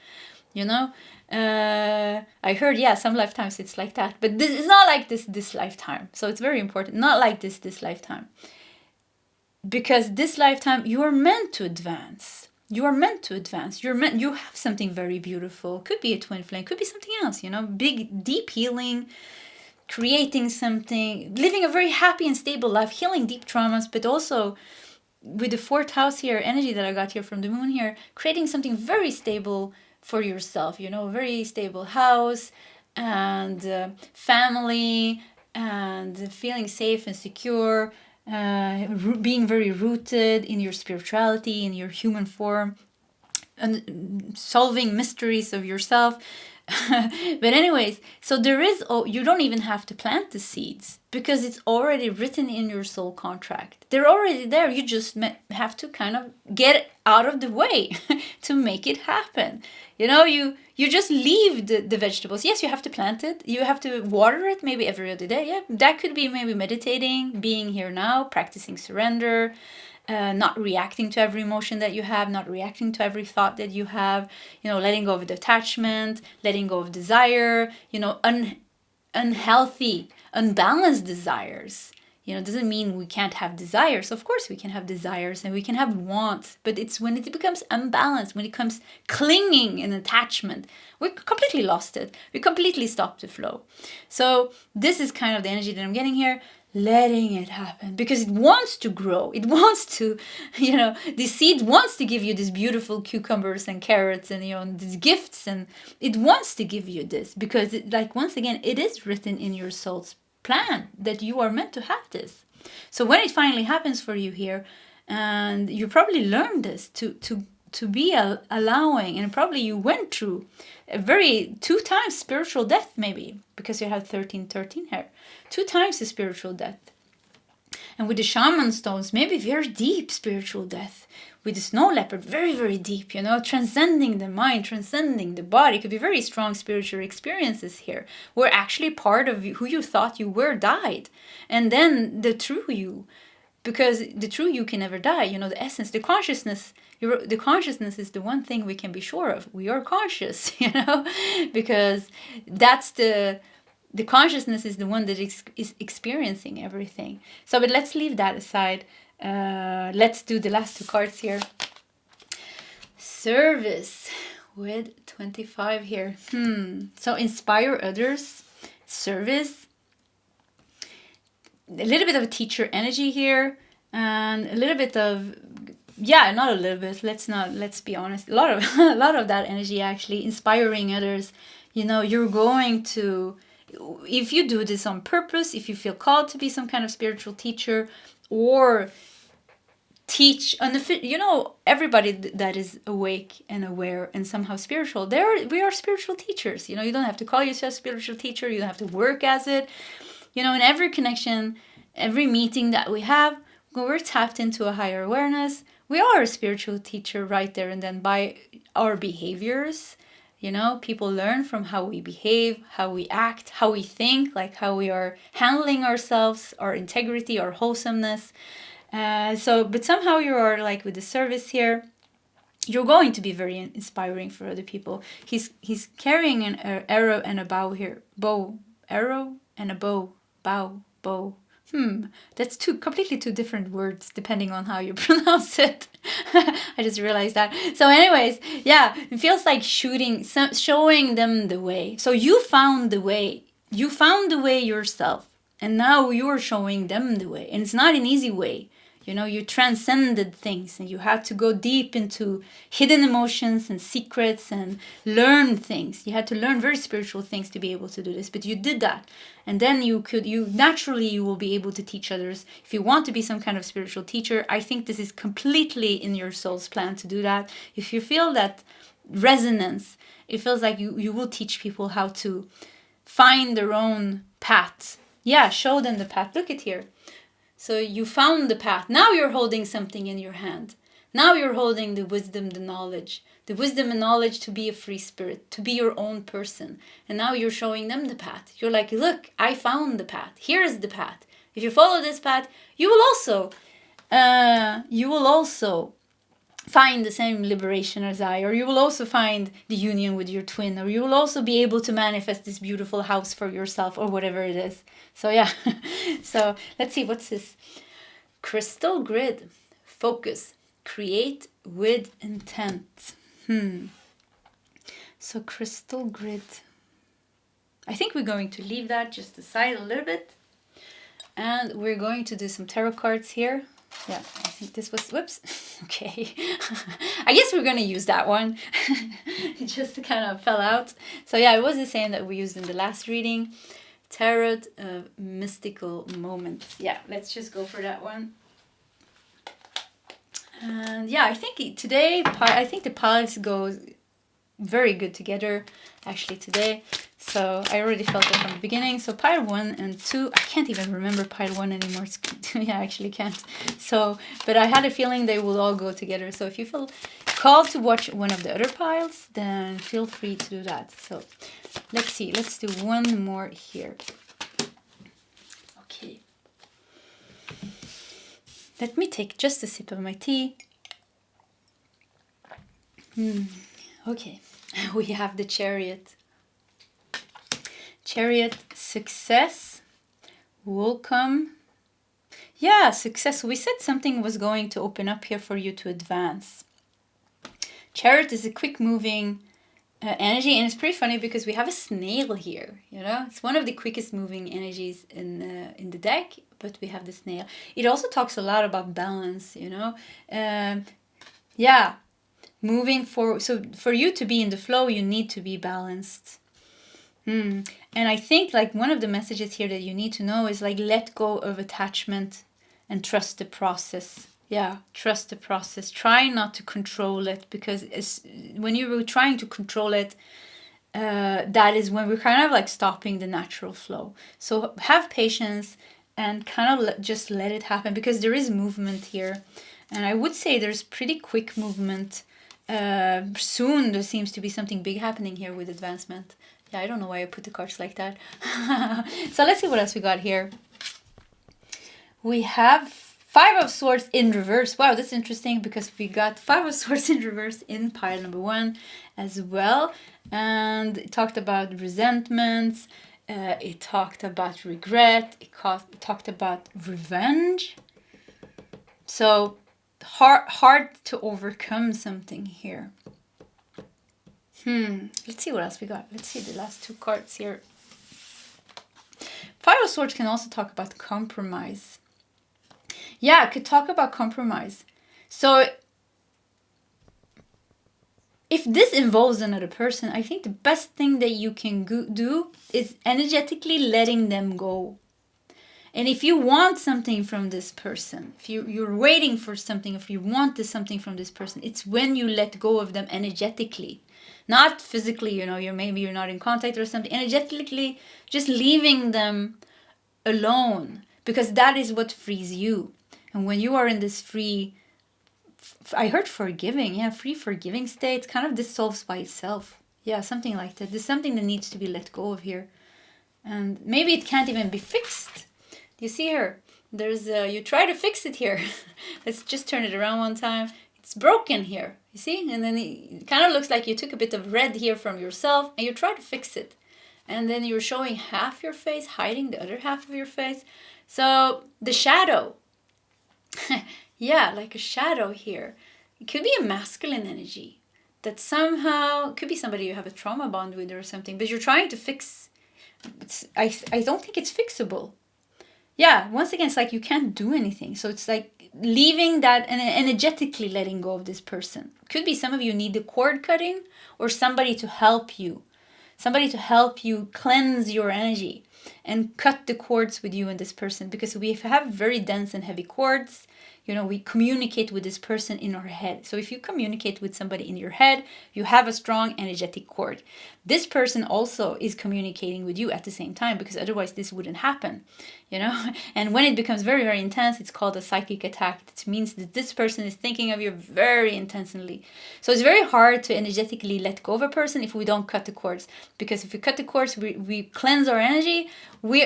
I heard, some lifetimes it's like that. But this is not like this lifetime. So it's very important. Not like this lifetime. Because this lifetime, you are meant to advance. You are meant to advance. You have something very beautiful. Could be a twin flame. Could be something else, big, deep healing, creating something, living a very happy and stable life, healing deep traumas, but also with the 4th house here, energy that I got here from the moon here, creating something very stable for yourself, very stable house and family and feeling safe and secure. Being very rooted in your spirituality, in your human form, and solving mysteries of yourself. But anyways, so there is, you don't even have to plant the seeds, because it's already written in your soul contract. They're already there. You just have to kind of get out of the way to make it happen. You just leave the vegetables. Yes, you have to plant it. You have to water it maybe every other day. Yeah, that could be maybe meditating, being here now, practicing surrender, not reacting to every emotion that you have, not reacting to every thought that you have, letting go of attachment, letting go of desire, unhealthy, unbalanced desires. Doesn't mean we can't have desires. Of course we can have desires and we can have wants, but it's when it becomes unbalanced, when it comes clinging and attachment, we completely lost it. We completely stopped the flow. So this is kind of the energy that I'm getting here. Letting it happen, because it wants to grow. It wants to, the seed wants to give you these beautiful cucumbers and carrots and, these gifts, and it wants to give you this because once again, it is written in your soul's plan that you are meant to have this. So when it finally happens for you here, and you probably learned this to be allowing, and probably you went through a 2 times spiritual death, maybe because you have 1313 here, 2 times the spiritual death. And with the shaman stones, maybe very deep spiritual death. With the snow leopard, very, very deep, transcending the mind, transcending the body. It could be very strong spiritual experiences here, where actually part of who you thought you were died. And then the true you, because the true you can never die, the essence, the consciousness. The consciousness is the one thing we can be sure of. We are conscious, because that's the consciousness is the one that is experiencing everything. So, but let's leave that aside. Let's do the last 2 cards here. Service with 25 here. So inspire others. Service. A little bit of a teacher energy here, and a little bit of, not a little bit. Let's be honest. A lot of that energy actually inspiring others. You're going to, if you do this on purpose, if you feel called to be some kind of spiritual teacher or teach, everybody that is awake and aware and somehow spiritual, we are spiritual teachers. You don't have to call yourself a spiritual teacher. You don't have to work as it. In every connection, Every meeting that we have, when we're tapped into a higher awareness, we are a spiritual teacher right there and then by our behaviors. You know, people learn from how we behave, how we act, how we think, like how we are handling ourselves, our integrity, our wholesomeness. But somehow you are like with the service here, you're going to be very inspiring for other people. He's carrying an arrow and a bow here. Arrow and a bow. Bow. That's completely two different words depending on how you pronounce it. I just realized that. So anyways, yeah, it feels like showing them the way. So you found the way. You found the way yourself. And now you're showing them the way. And it's not an easy way. You know, you transcended things and you had to go deep into hidden emotions and secrets and learn things. You had to learn very spiritual things to be able to do this, but you did that. And then you naturally will be able to teach others. If you want to be some kind of spiritual teacher, I think this is completely in your soul's plan to do that. If you feel that resonance, it feels like you will teach people how to find their own path. Yeah, show them the path. Look at here. So you found the path. Now you're holding something in your hand. Now you're holding the wisdom, the knowledge. The wisdom and knowledge to be a free spirit, to be your own person. And now you're showing them the path. You're like, look, I found the path. Here is the path. If you follow this path, you will also find the same liberation as I, or you will also find the union with your twin, or you will also be able to manifest this beautiful house for yourself, or whatever it is. So yeah, so let's see, what's this? Crystal grid, focus, create with intent. So crystal grid. I think we're going to leave that just aside a little bit. And we're going to do some tarot cards here. Yeah, I think this was, whoops, okay. I guess we're going to use that one. It just kind of fell out. So yeah, it was the same that we used in the last reading. Tarot of mystical moments. Yeah, let's just go for that one. And yeah, I think today, I think the piles go very good together, actually, today. So I already felt it from the beginning. So pile 1 and 2, I can't even remember pile 1 anymore. Yeah, I actually can't. So, but I had a feeling they will all go together. So if you feel called to watch one of the other piles, then feel free to do that. So let's see. Let's do one more here. Okay. Let me take just a sip of my tea. Okay. We have the Chariot. Chariot, success will come. Yeah, success. We said something was going to open up here for you to advance. Chariot is a quick moving energy, and it's pretty funny because we have a snail here. You know, it's one of the quickest moving energies in the deck, but we have the snail. It also talks a lot about balance. You know, yeah, moving forward. So for you to be in the flow, you need to be balanced. And I think like one of the messages here that you need to know is like let go of attachment and trust the process. Yeah, trust the process. Try not to control it, because when you're trying to control it, that is when we're kind of like stopping the natural flow. So have patience and kind of just let it happen, because there is movement here. And I would say there's pretty quick movement. Soon there seems to be something big happening here with advancement. Yeah, I don't know why I put the cards like that. So let's see what else we got here. We have 5 of Swords in reverse. Wow, that's interesting, because we got 5 of Swords in reverse in pile number 1 as well. And it talked about resentments. It talked about regret. It talked about revenge. So hard to overcome something here. Let's see what else we got. Let's see the last 2 cards here. 5 of Swords can also talk about compromise. Yeah, it could talk about compromise. So if this involves another person, I think the best thing that you can do is energetically letting them go. And if you want something from this person, if you're waiting for something, if you want something from this person, it's when you let go of them energetically. Not physically, you know, maybe you're not in contact or something. Energetically, just leaving them alone. because that is what frees you. And when you are in this free, I heard forgiving, yeah, free forgiving state, kind of dissolves by itself. Yeah, something like that. There's something that needs to be let go of here. And maybe it can't even be fixed. Do you see here? There's you try to fix it here. Let's just turn it around one time. It's broken here, you see? And then it kind of looks like you took a bit of red here from yourself and you try to fix it. And then you're showing half your face, hiding the other half of your face. So the shadow, yeah, like a shadow here. It could be a masculine energy that somehow, could be somebody you have a trauma bond with or something, but you're trying to fix. I don't think it's fixable. Yeah, once again, it's like you can't do anything. So it's like leaving that and energetically letting go of this person. Could be some of you need the cord cutting or somebody to help you. Somebody to help you cleanse your energy and cut the cords with you and this person, because we have very dense and heavy cords. You know, we communicate with this person in our head. So if you communicate with somebody in your head, you have a strong energetic cord. This person also is communicating with you at the same time, because otherwise this wouldn't happen, you know? And when it becomes very, very intense, it's called a psychic attack. It means that this person is thinking of you very intensely. So it's very hard to energetically let go of a person if we don't cut the cords. Because if we cut the cords, we cleanse our energy,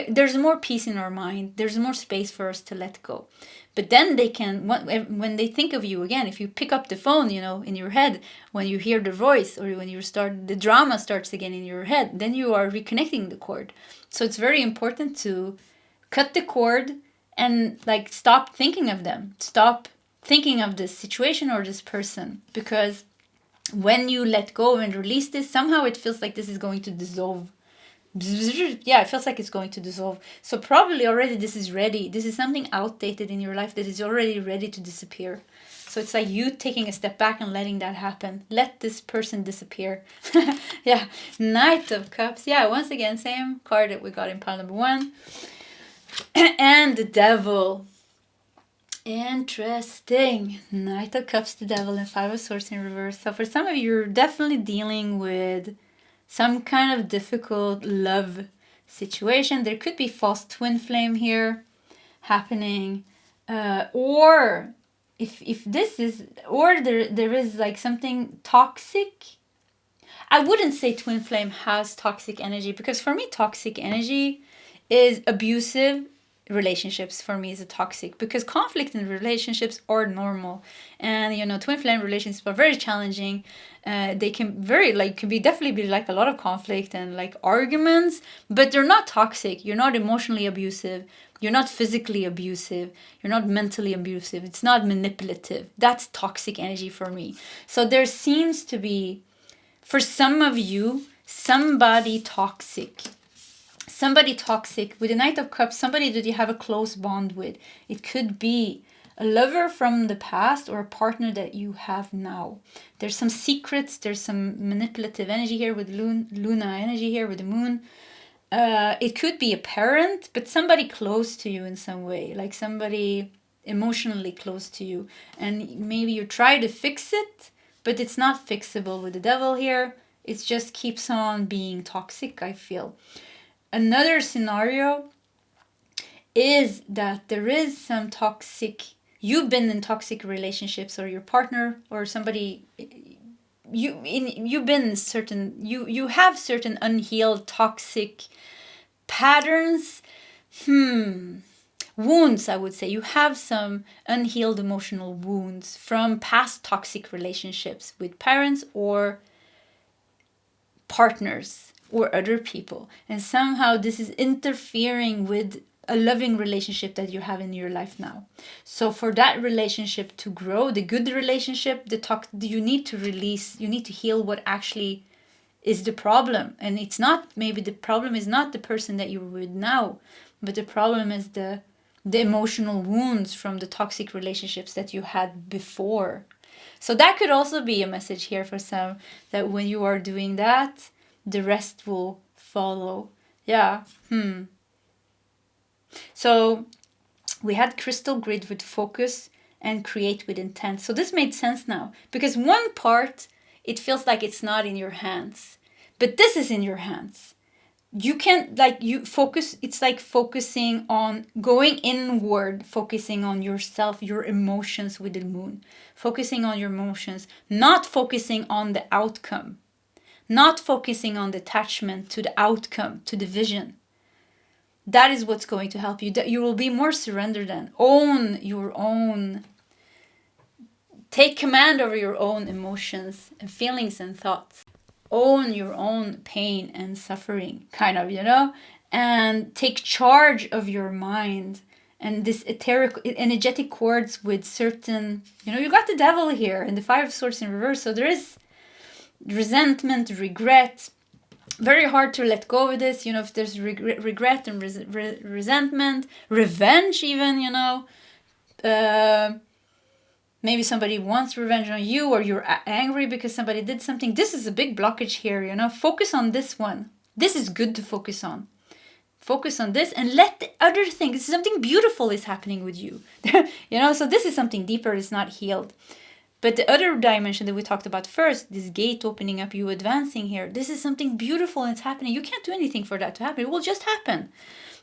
there's more peace in our mind. There's more space for us to let go. But then they can, when they think of you again, if you pick up the phone, you know, in your head, when you hear the voice or when the drama starts again in your head, then you are reconnecting the cord. So it's very important to cut the cord and like stop thinking of them. Stop thinking of this situation or this person, because when you let go and release this, somehow it feels like this is going to dissolve. Yeah, it feels like it's going to dissolve. So probably already this is ready. This is something outdated in your life that is already ready to disappear. So it's like you taking a step back and letting that happen. Let this person disappear. Yeah, Knight of Cups. Yeah, once again, same card that we got in pile number 1. And the Devil. Interesting. Knight of Cups, the Devil, and 5 of Swords in reverse. So for some of you, you're definitely dealing with some kind of difficult love situation. There could be false twin flame here happening, or if this is, or there is like something toxic. I wouldn't say twin flame has toxic energy, because for me toxic energy is abusive relationships. For me is a toxic, because conflict in relationships are normal, and you know, twin flame relationships are very challenging. They can definitely be like a lot of conflict and like arguments, but they're not toxic. You're not emotionally abusive, you're not physically abusive, you're not mentally abusive, it's not manipulative. That's toxic energy for me. So there seems to be, for some of you, somebody toxic with the Knight of Cups, somebody that you have a close bond with. It could be a lover from the past or a partner that you have now. There's some secrets, there's some manipulative energy here with Luna energy here with the moon. It could be a parent, but somebody close to you in some way, like somebody emotionally close to you. And maybe you try to fix it, but it's not fixable with the Devil here. It just keeps on being toxic, I feel. Another scenario is that there is some toxic, you've been in toxic relationships, or your partner or somebody, you have certain unhealed toxic patterns, wounds, I would say. You have some unhealed emotional wounds from past toxic relationships with parents or partners or other people, and somehow this is interfering with a loving relationship that you have in your life now. So for that relationship to grow, the good relationship, you need to release, you need to heal what actually is the problem. And it's not, maybe the problem is not the person that you're with now, but the problem is the emotional wounds from the toxic relationships that you had before. So that could also be a message here for some, that when you are doing that, the rest will follow. Yeah. So we had crystal grid with focus and create with intent. So this made sense now, because one part, it feels like it's not in your hands, but this is in your hands. you can't, like, you focus, it's like focusing on going inward, focusing on yourself, your emotions with the moon, focusing on your emotions, not focusing on the outcome, not focusing on the attachment to the outcome, to the vision. That is what's going to help you. That you will be more surrendered and own your own, take command over your own emotions and feelings and thoughts. Own your own pain and suffering, kind of, and take charge of your mind and this etheric, energetic cords with certain, you got the devil here and the Five of Swords in reverse. So there is resentment, regret, very hard to let go of this, if there's regret and resentment, revenge even, maybe somebody wants revenge on you, or you're angry because somebody did something. This is a big blockage here, Focus on this one. This is good to focus on. Focus on this and let the other things, something beautiful is happening with you. So this is something deeper, it's not healed. But the other dimension that we talked about first, this gate opening up, you advancing here, this is something beautiful and it's happening. You can't do anything for that to happen. It will just happen.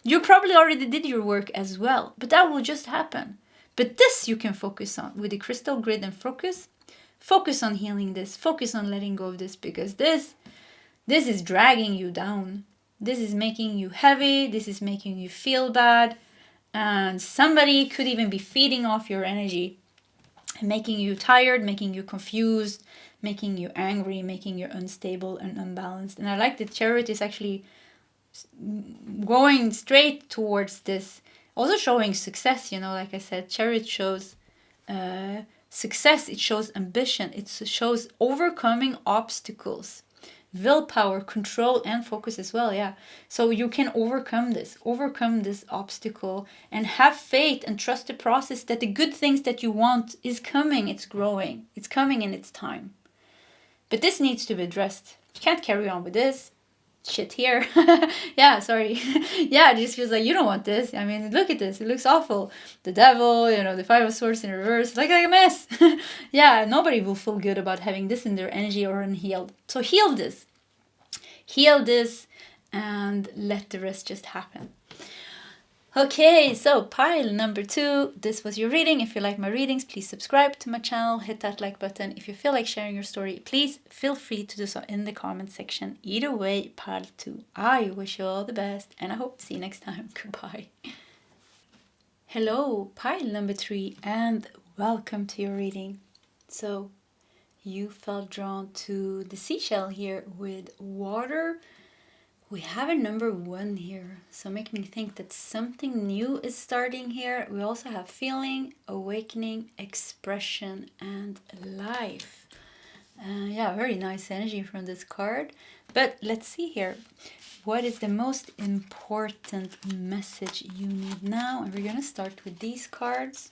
You probably already did your work as well, but that will just happen. But this you can focus on with the crystal grid and focus. Focus on healing this. Focus on letting go of this, because this is dragging you down. This is making you heavy. This is making you feel bad. And somebody could even be feeding off your energy, making you tired, making you confused, making you angry, making you unstable and unbalanced. And I like that Chariot is actually going straight towards this. Also showing success, like I said, Chariot shows success, it shows ambition, it shows overcoming obstacles, willpower, control, and focus as well, yeah. So you can overcome this obstacle, and have faith and trust the process that the good things that you want is coming, it's growing, it's coming in its time. But this needs to be addressed. You can't carry on with this shit here. Yeah, sorry. Yeah, it just feels like you don't want this. I mean, look at this. It looks awful. The devil, the Five of Swords in reverse. It's like a mess. Yeah, nobody will feel good about having this in their energy or unhealed. So heal this. Heal this and let the rest just happen. Okay, so pile number 2. This was your reading. If you like my readings, please subscribe to my channel. Hit that like button. If you feel like sharing your story, please feel free to do so in the comment section. Either way, pile 2. I wish you all the best, and I hope to see you next time. Goodbye. Hello, pile number 3, and welcome to your reading. So, you felt drawn to the seashell here with water. We have a number 1 here, so make me think that something new is starting here. We also have feeling, awakening, expression, and life. Yeah, very nice energy from this card. But let's see here. What is the most important message you need now? And we're going to start with these cards.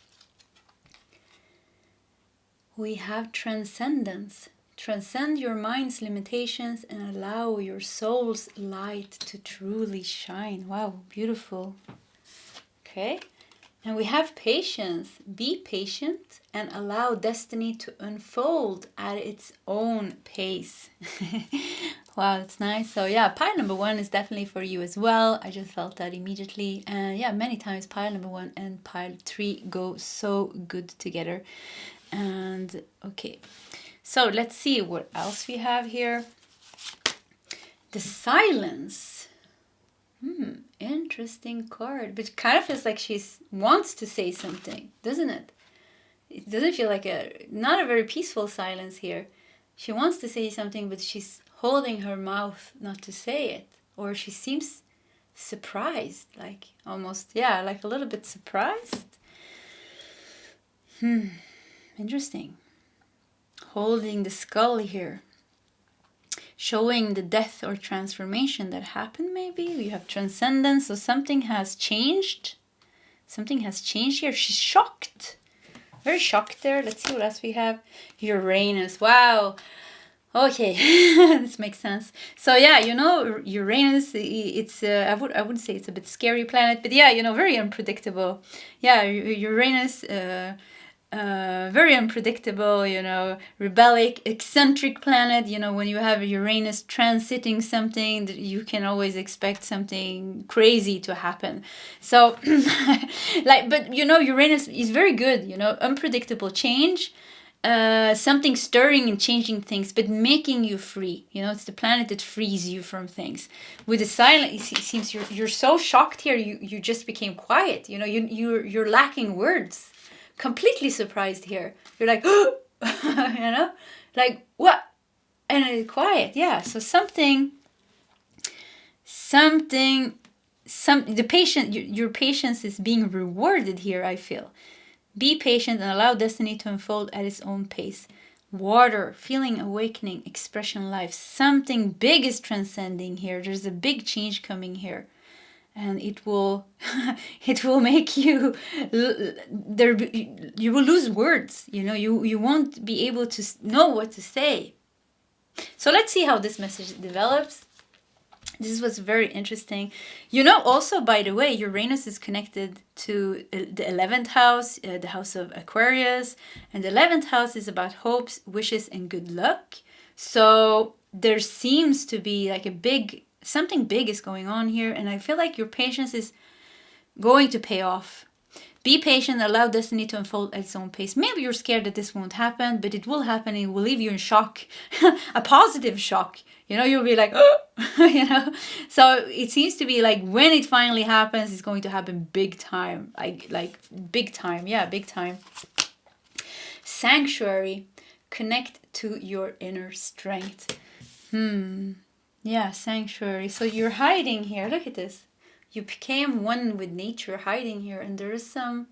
We have transcendence. Transcend your mind's limitations and allow your soul's light to truly shine. Wow, beautiful. Okay. And we have patience. Be patient and allow destiny to unfold at its own pace. Wow, that's nice. So yeah, pile number 1 is definitely for you as well. I just felt that immediately. And yeah, many times pile number 1 and pile 3 go so good together. And okay. So let's see what else we have here. The silence. Interesting card. But it kind of feels like she wants to say something, doesn't it? It doesn't feel like not a very peaceful silence here. She wants to say something, but she's holding her mouth not to say it. Or she seems surprised, like almost, yeah, like a little bit surprised. Interesting. Holding the skull here, showing the death or transformation that happened. Maybe you have transcendence, so something has changed. Something has changed here. She's shocked, very shocked there. Let's see what else we have. Uranus. Wow. Okay, this makes sense. So yeah, Uranus, it's I would say it's a bit scary planet, but yeah, very unpredictable. Yeah, Uranus very unpredictable, you know, rebellic, eccentric planet. You know, when you have Uranus transiting something, you can always expect something crazy to happen. So, like, but you know, Uranus is very good, you know, unpredictable change, something stirring and changing things, but making you free. You know, it's the planet that frees you from things. With the silent, it seems you're so shocked here. You just became quiet. You know, you're lacking words. Completely surprised here. You're like, you know, like what? And it's quiet. Yeah. So your patience is being rewarded here. I feel. Be patient and allow destiny to unfold at its own pace. Water, feeling, awakening, expression, life. Something big is transcending here. There's a big change coming here. And it will make you you will lose words, you know, you won't be able to know what to say. So let's see how this message develops. This was very interesting. You know, also, by the way, Uranus is connected to the 11th house, the house of Aquarius, and the 11th house is about hopes, wishes, and good luck. So there seems to be like something big is going on here, and I feel like your patience is going to pay off. Be patient, allow destiny to unfold at its own pace. Maybe you're scared that this won't happen, but it will happen and it will leave you in shock. A positive shock. You know, you'll be like, oh, you know. So it seems to be like when it finally happens, it's going to happen big time. Like big time. Yeah, big time. Sanctuary. Connect to your inner strength. Yeah, sanctuary. So you're hiding here. Look at this. You became one with nature, hiding here. And there is some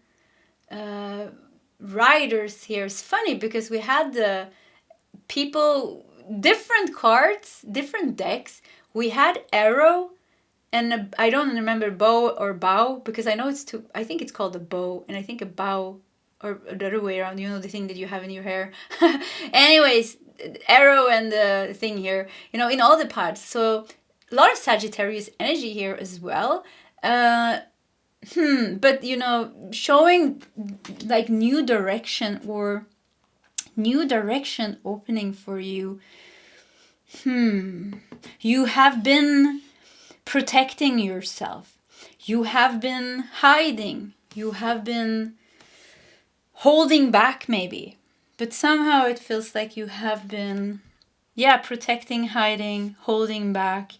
riders here. It's funny because we had the people, different cards, different decks. We had arrow and I don't remember bow or bow because I know I think it's called a bow, and I think a bow or the other way around, you know, the thing that you have in your hair. Anyways, arrow and the thing here, you know, in all the parts. So a lot of Sagittarius energy here as well. But you know, showing like new direction opening for you. You have been protecting yourself. You have been hiding. You have been holding back maybe. But somehow it feels like you have been, protecting, hiding, holding back.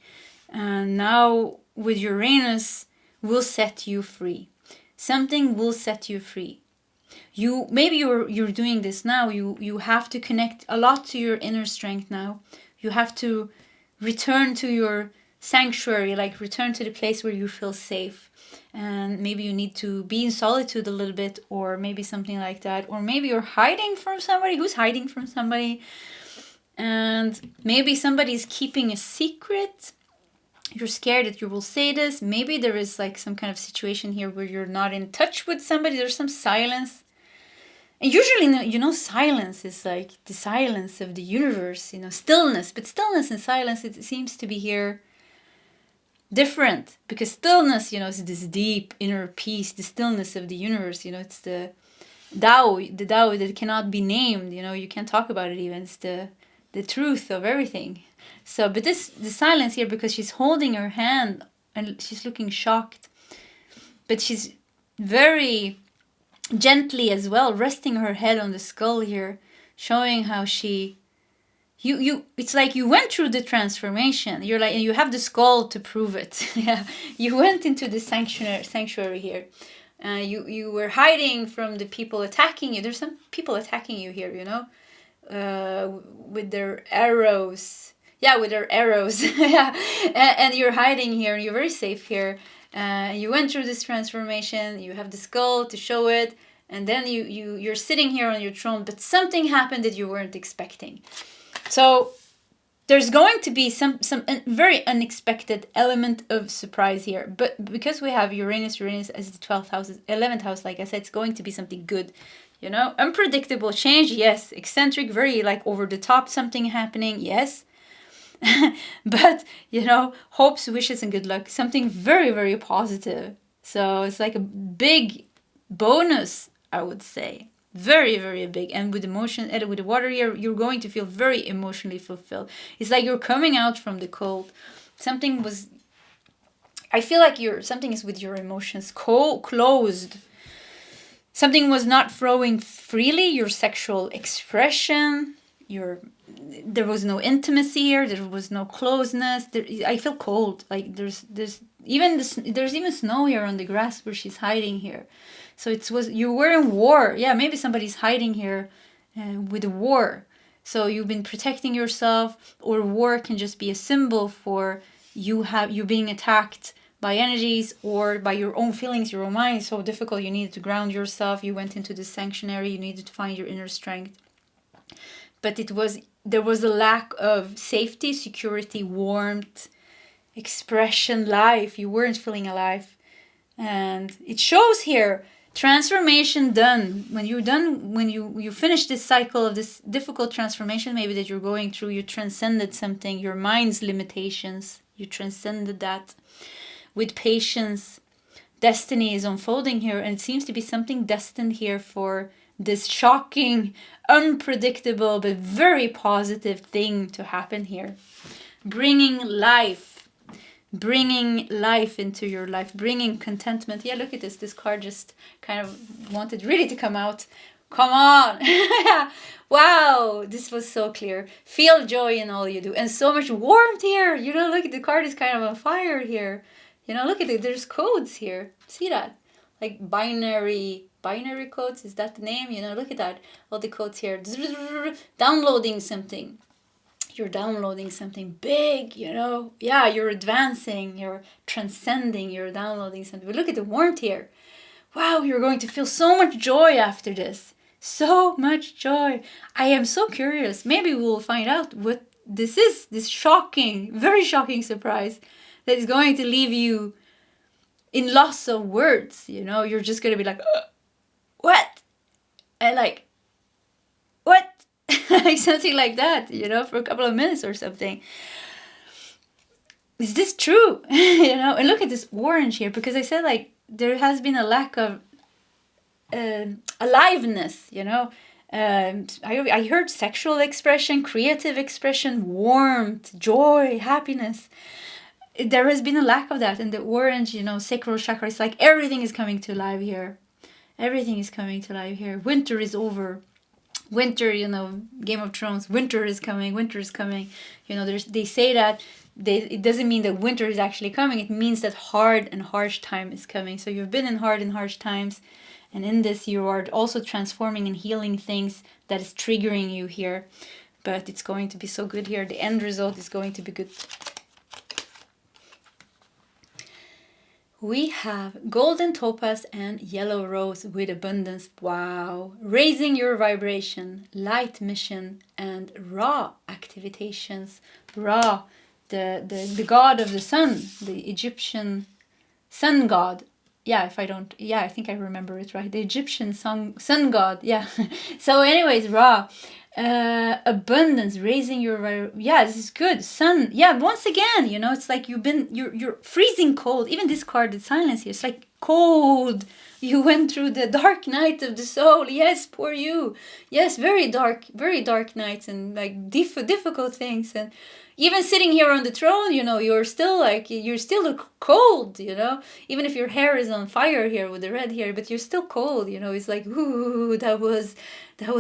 And now with Uranus will set you free. Something will set you free. You're doing this now. You have to connect a lot to your inner strength now. You have to return to your sanctuary, like return to the place where you feel safe. And maybe you need to be in solitude a little bit, or maybe something like that. Or maybe you're hiding from somebody. Who's hiding from somebody? And maybe somebody's keeping a secret. You're scared that you will say this. Maybe there is like some kind of situation here where you're not in touch with somebody. There's some silence. And usually, you know, silence is like the silence of the universe, you know, stillness. But stillness and silence, it seems to be here different. Because stillness, you know, is this deep inner peace, the stillness of the universe. You know, it's the Tao that cannot be named. You know, you can't talk about it even. It's the truth of everything. So, but the silence here, because she's holding her hand and she's looking shocked. But she's very gently as well, resting her head on the skull here, showing how it's like you went through the transformation. You're like, and you have the skull to prove it. Yeah, you went into the sanctuary here. You were hiding from the people attacking you. There's some people attacking you here, you know, with their arrows. Yeah, with their arrows. Yeah, and you're hiding here. You're very safe here. You went through this transformation. You have the skull to show it, and then you're sitting here on your throne. But something happened that you weren't expecting. So there's going to be some very unexpected element of surprise here. But because we have Uranus as the 12th house, 11th house, like I said, it's going to be something good. You know, unpredictable change, yes. Eccentric, very like over the top, something happening, yes. But, you know, hopes, wishes, and good luck. Something very, very positive. So it's like a big bonus, I would say. Very, very big. And with emotion, and with the water here, you're going to feel very emotionally fulfilled. It's like you're coming out from the cold. Something was, I feel like something is with your emotions closed. Something was not flowing freely, your sexual expression, there was no intimacy here, there was no closeness. I feel cold. Like there's even snow here on the grass where she's hiding here. So you were in war. Yeah, maybe somebody's hiding here with a war. So you've been protecting yourself, or war can just be a symbol for you being attacked by energies or by your own feelings, your own mind. It's so difficult. You needed to ground yourself. You went into this sanctuary. You needed to find your inner strength. But there was a lack of safety, security, warmth, expression, life. You weren't feeling alive. And it shows here, transformation done. When you finish this cycle of this difficult transformation, maybe that you're going through, you transcended something, your mind's limitations. You transcended that. With patience, destiny is unfolding here, and it seems to be something destined here for this shocking, unpredictable, but very positive thing to happen here. Bringing life into your life, bringing contentment. Yeah, look at this. This card just kind of wanted really to come out. Come on. Wow, this was so clear. Feel joy in all you do. And so much warmth here. Look at the card is kind of on fire here. Look at it. There's codes here. See that? Like binary codes. Is that the name? Look at that. All the codes here. Downloading something. You're downloading something big, Yeah, you're advancing. You're transcending. You're downloading something. But look at the warmth here. Wow, you're going to feel so much joy after this. So much joy. I am so curious. Maybe we'll find out what this is. This shocking, very shocking surprise that is going to leave you in loss of words. You're just going to be like, what? And like, what? Like something like that, for a couple of minutes or something. Is this true? And look at this orange here, because I said like there has been a lack of aliveness, I heard sexual expression, creative expression, warmth, joy, happiness. There has been a lack of that. And the orange, sacral chakra, it's like everything is coming to life here. Everything is coming to life here. Winter is over. Winter, Game of Thrones, winter is coming. They say that it doesn't mean that winter is actually coming. It means that hard and harsh time is coming. So you've been in hard and harsh times. And in this, you are also transforming and healing things that is triggering you here. But it's going to be so good here. The end result is going to be good. We have golden topaz and yellow rose with abundance. Wow. Raising your vibration, light mission, and Ra activations. Ra, the god of the sun, the Egyptian sun god. I think I remember it right. The Egyptian sun god. Yeah. So anyways, Ra. Abundance, raising your, this is good. Sun, once again, it's like you're freezing cold. Even this card, the silence here, it's like cold. You went through the dark night of the soul. Yes, poor you. Yes, very dark nights and like difficult things. And even sitting here on the throne, you're still cold, even if your hair is on fire here with the red hair, but you're still cold, it's like, ooh, that was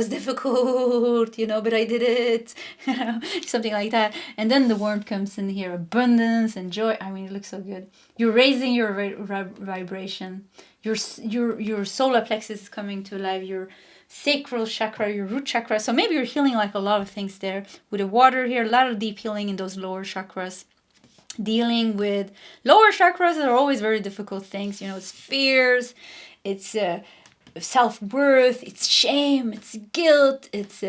difficult, but I did it, something like that. And then the warmth comes in here, abundance and joy. I mean, it looks so good. You're raising your vibration. Your solar plexus is coming to life. Your sacral chakra, your root chakra. So maybe you're healing like a lot of things there. With the water here, a lot of deep healing in those lower chakras. Dealing with lower chakras are always very difficult things. It's fears, it's self-worth, it's shame, it's guilt, it's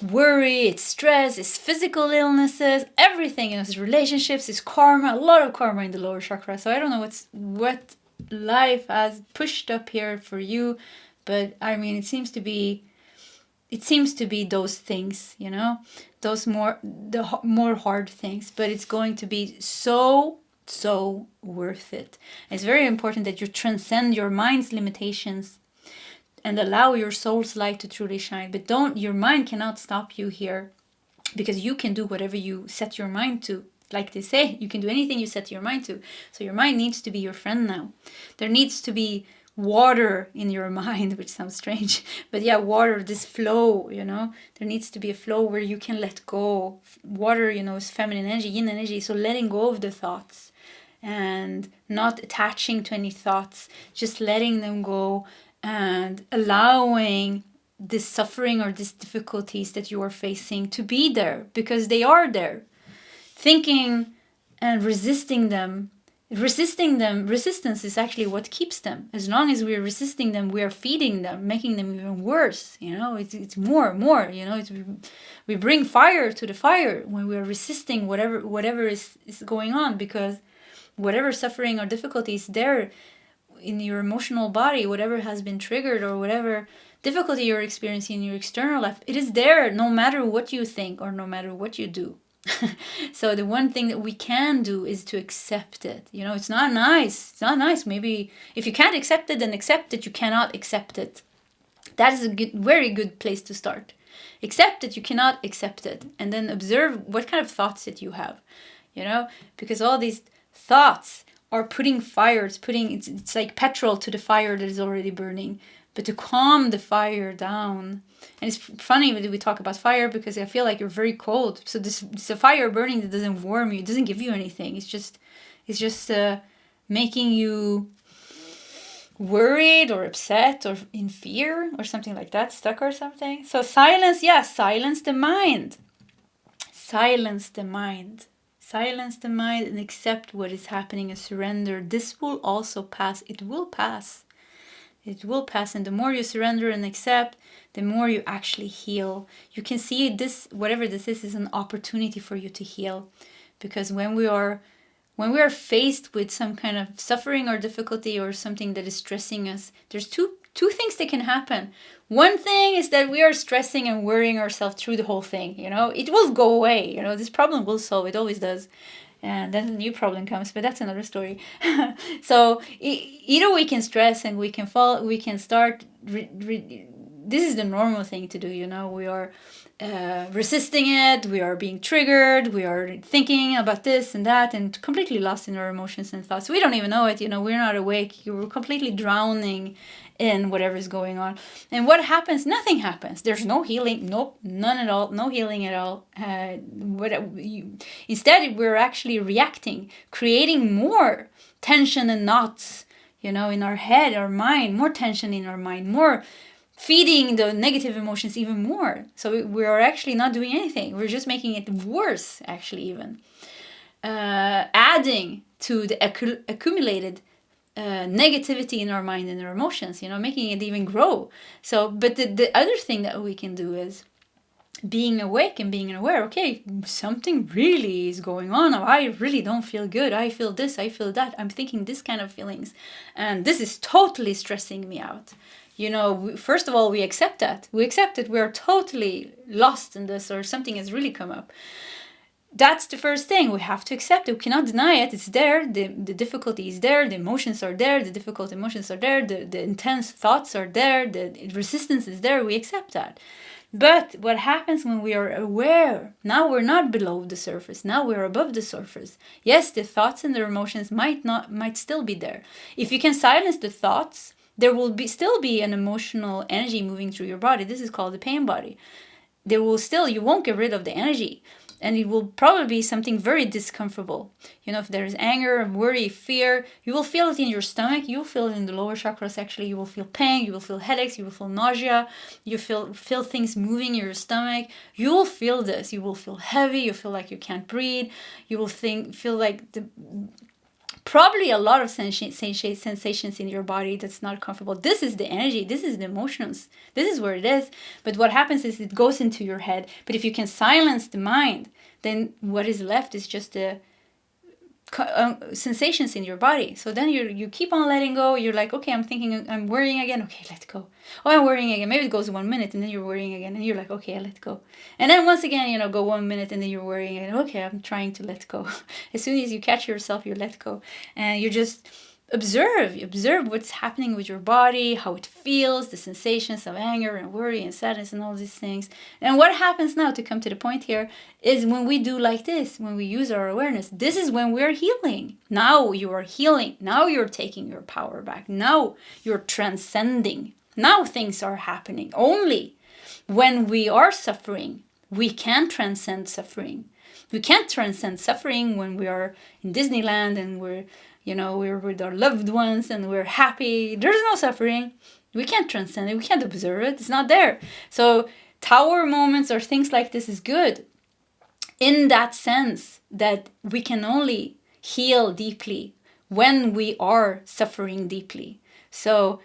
worry, it's stress, it's physical illnesses, everything. It's relationships, it's karma, a lot of karma in the lower chakra. So I don't know what life has pushed up here for you, but I mean, it seems to be those things, those more hard things, but it's going to be so worth it. It's very important that you transcend your mind's limitations and allow your soul's light to truly shine. But your mind cannot stop you here, because you can do whatever you set your mind to. Like they say, you can do anything you set your mind to. So your mind needs to be your friend now. There needs to be water in your mind, which sounds strange, but yeah, water, this flow, there needs to be a flow where you can let go. Water, is feminine energy, yin energy, so letting go of the thoughts and not attaching to any thoughts, just letting them go and allowing this suffering or these difficulties that you are facing to be there, because they are there. Thinking and resistance is actually what keeps them. As long as we're resisting them, we are feeding them, making them even worse. It's more. We bring fire to the fire when we are resisting whatever is going on, because whatever suffering or difficulty is there in your emotional body, whatever has been triggered or whatever difficulty you're experiencing in your external life, it is there no matter what you think or no matter what you do. So the one thing that we can do is to accept it. It's not nice. Maybe if you can't accept it, then accept that you cannot accept it. That is a very good place to start. Accept that you cannot accept it, and then observe what kind of thoughts that you have. Because all these thoughts are putting fire. It's like petrol to the fire that is already burning. But to calm the fire down, and it's funny that we talk about fire, because I feel like you're very cold. So it's a fire burning that doesn't warm you. It doesn't give you anything. It's just making you worried or upset or in fear or something like that, stuck or something. So silence the mind. Silence the mind. Silence the mind and accept what is happening and surrender. This will also pass. It will pass. It will pass, and the more you surrender and accept, the more you actually heal. You can see this, whatever this is an opportunity for you to heal. Because when we are faced with some kind of suffering or difficulty or something that is stressing us, there's two things that can happen. One thing is that we are stressing and worrying ourselves through the whole thing. It will go away. This problem will solve. It always does. And then a new problem comes, but that's another story. So either we can stress and we can fall, we can start. This is the normal thing to do. We are resisting it. We are being triggered. We are thinking about this and that, and completely lost in our emotions and thoughts. We don't even know it. We're not awake. You're completely drowning in whatever is going on. And what happens? Nothing happens. There's no healing. Nope, none at all. No healing at all. Instead, we're actually reacting, creating more tension and knots, in our head, our mind, more tension in our mind, more feeding the negative emotions even more. So we are actually not doing anything. We're just making it worse, actually, even. Adding to the accumulated negativity in our mind and our emotions, making it even grow. So, but the other thing that we can do is being awake and being aware. Okay, something really is going on. I really don't feel good. I feel this, I feel that. I'm thinking this kind of feelings. And this is totally stressing me out. First of all, we accept that. We accept that we are totally lost in this, or something has really come up. That's the first thing. We have to accept it. We cannot deny it. It's there. The difficulty is there. The emotions are there. The difficult emotions are there. The intense thoughts are there. The resistance is there. We accept that. But what happens when we are aware? Now we're not below the surface. Now we're above the surface. Yes, the thoughts and the emotions might still be there. If you can silence the thoughts, there will still be an emotional energy moving through your body. This is called the pain body. You won't get rid of the energy. And it will probably be something very discomfortable. If there is anger, worry, fear, you will feel it in your stomach. You will feel it in the lower chakras, actually. You will feel pain. You will feel headaches. You will feel nausea. You feel things moving in your stomach. You will feel this. You will feel heavy. You feel like you can't breathe. You will feel like probably a lot of sensations in your body that's not comfortable. This is the energy. This is the emotions. This is where it is. But what happens is it goes into your head. But if you can silence the mind, then what is left is just the sensations in your body. So then you keep on letting go. You're like, okay, I'm worrying again. Okay, let go. Oh, I'm worrying again. Maybe it goes 1 minute and then you're worrying again. And you're like, okay, I let go. And then once again, go 1 minute and then you're worrying again. Okay, I'm trying to let go. As soon as you catch yourself, you let go. And you're just observe what's happening with your body, how it feels, the sensations of anger and worry and sadness and all these things. And what happens now, to come to the point here, is when we do like this, when we use our awareness, this is when we're healing. Now you are healing. Now you're taking your power back. Now you're transcending. Now things are happening. Only when we are suffering, we can transcend suffering. We can't transcend suffering when we are in Disneyland and we're with our loved ones and we're happy. There's no suffering. We can't transcend it. We can't observe it. It's not there. So tower moments or things like this is good in that sense that we can only heal deeply when we are suffering deeply. So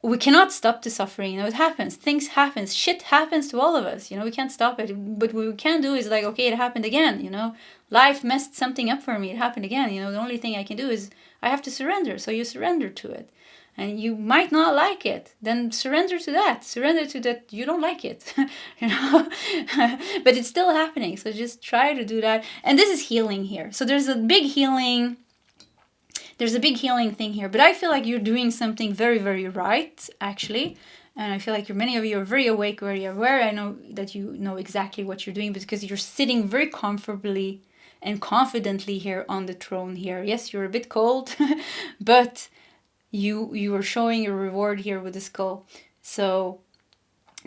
we cannot stop the suffering. It happens. Things happen. Shit happens to all of us. We can't stop it. But what we can do is like, okay, it happened again. Life messed something up for me. It happened again. The only thing I can do is I have to surrender. So you surrender to it. And you might not like it. Then surrender to that. Surrender to that you don't like it. But it's still happening. So just try to do that. And this is healing here. So there's a big healing. There's a big healing thing here, but I feel like you're doing something very, very right, actually. And I feel like many of you are very awake, very aware. I know that you know exactly what you're doing because you're sitting very comfortably and confidently here on the throne here. Yes, you're a bit cold, but you are showing your reward here with the skull. So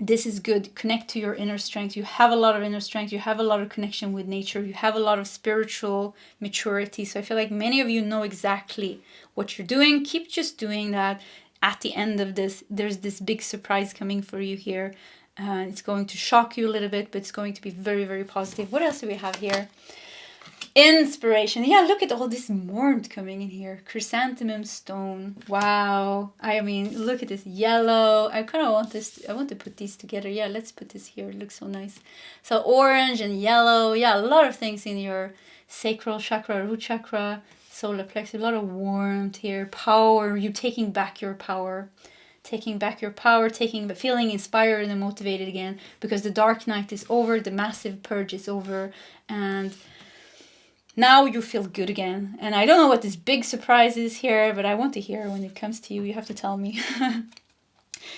this is good. Connect to your inner strength. You have a lot of inner strength. You have a lot of connection with nature. You have a lot of spiritual maturity. So I feel like many of you know exactly what you're doing. Keep just doing that. At the end of this, there's this big surprise coming for you here. It's going to shock you a little bit, but it's going to be very, very positive. What else do we have here? Inspiration. Yeah, look at all this warmth coming in here. Chrysanthemum stone. Wow. I mean, look at this yellow. I kind of want this. I want to put these together. Yeah, let's put this here. It looks so nice. So orange and yellow. Yeah, a lot of things in your sacral chakra, root chakra, solar plexus. A lot of warmth here. Power. You taking back your power. Taking back your power. Feeling inspired and motivated again. Because the dark night is over. The massive purge is over. And now you feel good again. And I don't know what this big surprise is here, but I want to hear when it comes to you. You have to tell me.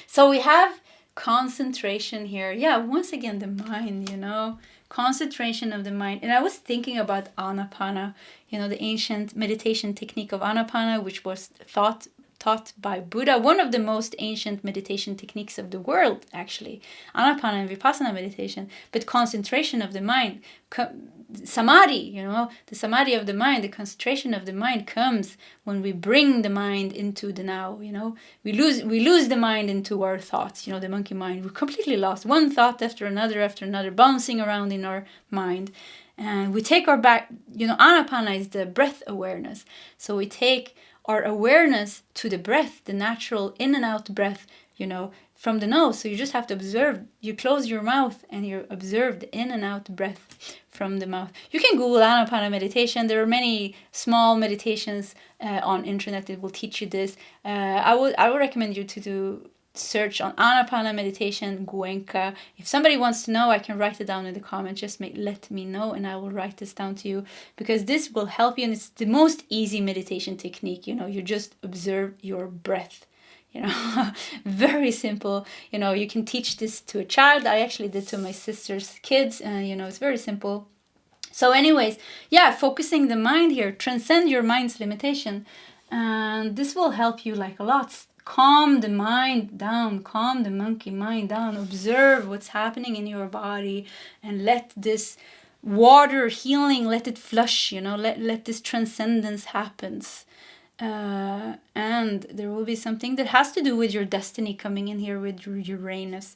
So we have concentration here. Yeah, once again, the mind, concentration of the mind. And I was thinking about Anapana, the ancient meditation technique of Anapana, which was taught by Buddha, one of the most ancient meditation techniques of the world, actually. Anapana and Vipassana meditation. But concentration of the mind, samadhi, the samadhi of the mind, the concentration of the mind comes when we bring the mind into the now, We lose the mind into our thoughts, the monkey mind. We're completely lost. One thought after another, bouncing around in our mind. And we take our back, Anapana is the breath awareness. So we take our awareness to the breath, the natural in and out breath, from the nose. So you just have to observe. You close your mouth and you observe the in and out breath from the mouth. You can Google Anapana meditation. There are many small meditations on internet that will teach you this. I would recommend you to do search on Anapana meditation, Goenka. If somebody wants to know, I can write it down in the comments. Just let me know and I will write this down to you, because this will help you, and it's the most easy meditation technique. You just observe your breath. Very simple. You can teach this to a child. I actually did to my sister's kids, and it's very simple. So anyways, yeah, focusing the mind here, transcend your mind's limitation, and this will help you like a lot. Calm the mind down, calm the monkey mind down, observe what's happening in your body, and let this water healing, let it flush, let this transcendence happens. And there will be something that has to do with your destiny coming in here with Uranus.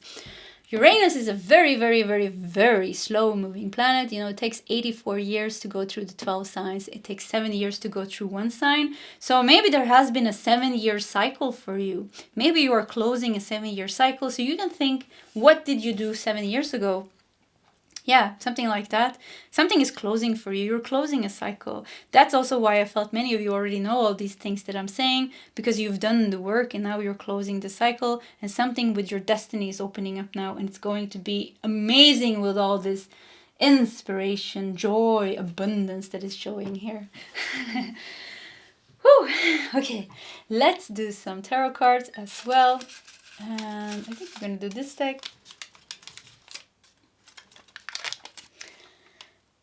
Uranus is a very, very, very, very slow moving planet. It takes 84 years to go through the 12 signs. It takes 7 years to go through one sign. So maybe there has been a 7-year cycle for you. Maybe you are closing a 7-year cycle. So you can think, what did you do 7 years ago? Yeah, something like that. Something is closing for you. You're closing a cycle. That's also why I felt many of you already know all these things that I'm saying, because you've done the work and now you're closing the cycle, and something with your destiny is opening up now, and it's going to be amazing with all this inspiration, joy, abundance that is showing here. Whew. Okay, let's do some tarot cards as well. And I think we're going to do this deck.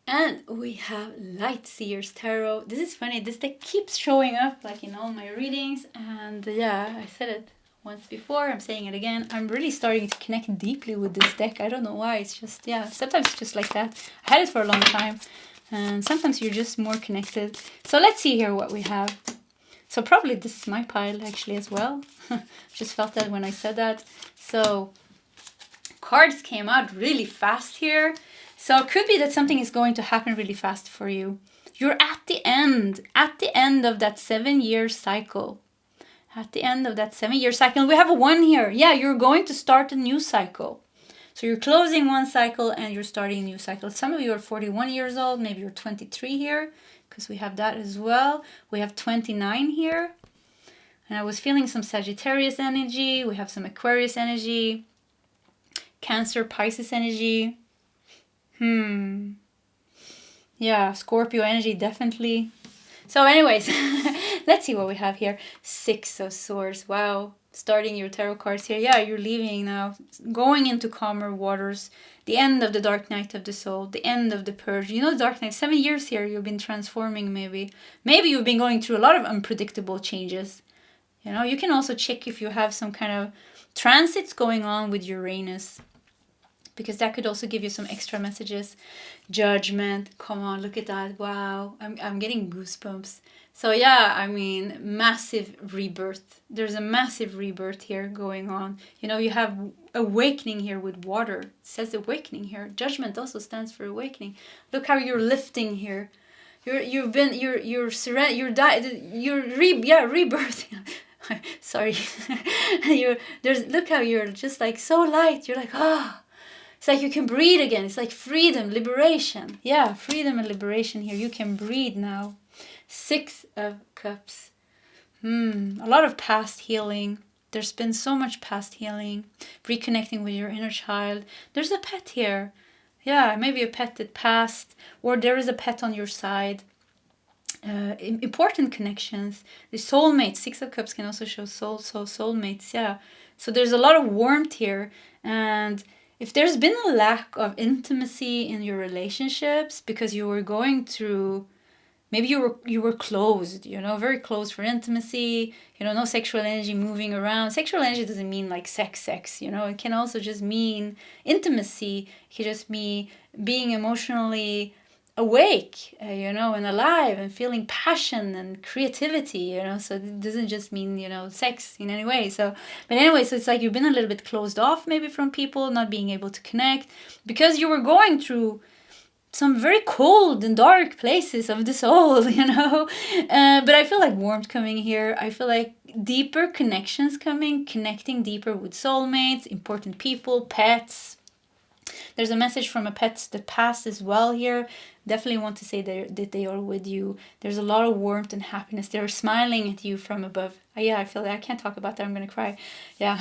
And we have Light Seers Tarot. This is funny. This deck keeps showing up like in all my readings. And yeah, I said it once before. I'm saying it again. I'm really starting to connect deeply with this deck. I don't know why. It's just, yeah, sometimes it's just like that. I had it for a long time. And sometimes you're just more connected. So let's see here what we have. So probably this is my pile actually as well. Just felt that when I said that. So cards came out really fast here. So it could be that something is going to happen really fast for you. You're at the end of that 7-year cycle. At the end of that 7-year cycle, we have a 1 here. Yeah, you're going to start a new cycle. So you're closing one cycle and you're starting a new cycle. Some of you are 41 years old, maybe you're 23 here, because we have that as well. We have 29 here. And I was feeling some Sagittarius energy. We have some Aquarius energy. Cancer, Pisces energy. Yeah, Scorpio energy, definitely. So anyways, let's see what we have here. 6 of Swords. Wow. Starting your tarot cards here. Yeah, you're leaving now. Going into calmer waters. The end of the dark night of the soul. The end of the purge. You know, the dark night. 7 years here. You've been transforming maybe. Maybe you've been going through a lot of unpredictable changes. You know, you can also check if you have some kind of transits going on with Uranus, because that could also give you some extra messages. Judgment. Come on, look at that. Wow. I'm getting goosebumps. So yeah, I mean, massive rebirth. There's a massive rebirth here going on. You know, you have awakening here with water. It says awakening here. Judgment also stands for awakening. Look how you're lifting here. Rebirth. Sorry. Look how you're just like so light. You're like, ah. It's like you can breathe again. It's like freedom, liberation. Yeah, freedom and liberation here. You can breathe now. 6 of Cups. A lot of past healing. There's been so much past healing. Reconnecting with your inner child. There's a pet here. Yeah, maybe a pet that passed. Or there is a pet on your side. Important connections. The soulmates. 6 of Cups can also show soulmates. Yeah. So there's a lot of warmth here. And if there's been a lack of intimacy in your relationships because you were going through, maybe you were closed, you know, very closed for intimacy, you know, no sexual energy moving around. Sexual energy doesn't mean like sex, you know, it can also just mean intimacy. It can just mean being emotionally awake, you know, and alive and feeling passion and creativity, you know, so it doesn't just mean, you know, sex in any way. So, but anyway, so it's like you've been a little bit closed off maybe from people, not being able to connect because you were going through some very cold and dark places of the soul, you know, but I feel like warmth coming here. I feel like deeper connections coming, connecting deeper with soulmates, important people, pets. There's a message from a pet that passed as well here. Definitely want to say that they are with you. There's a lot of warmth and happiness. They're smiling at you from above. Yeah, I feel that. I can't talk about that. I'm going to cry. Yeah.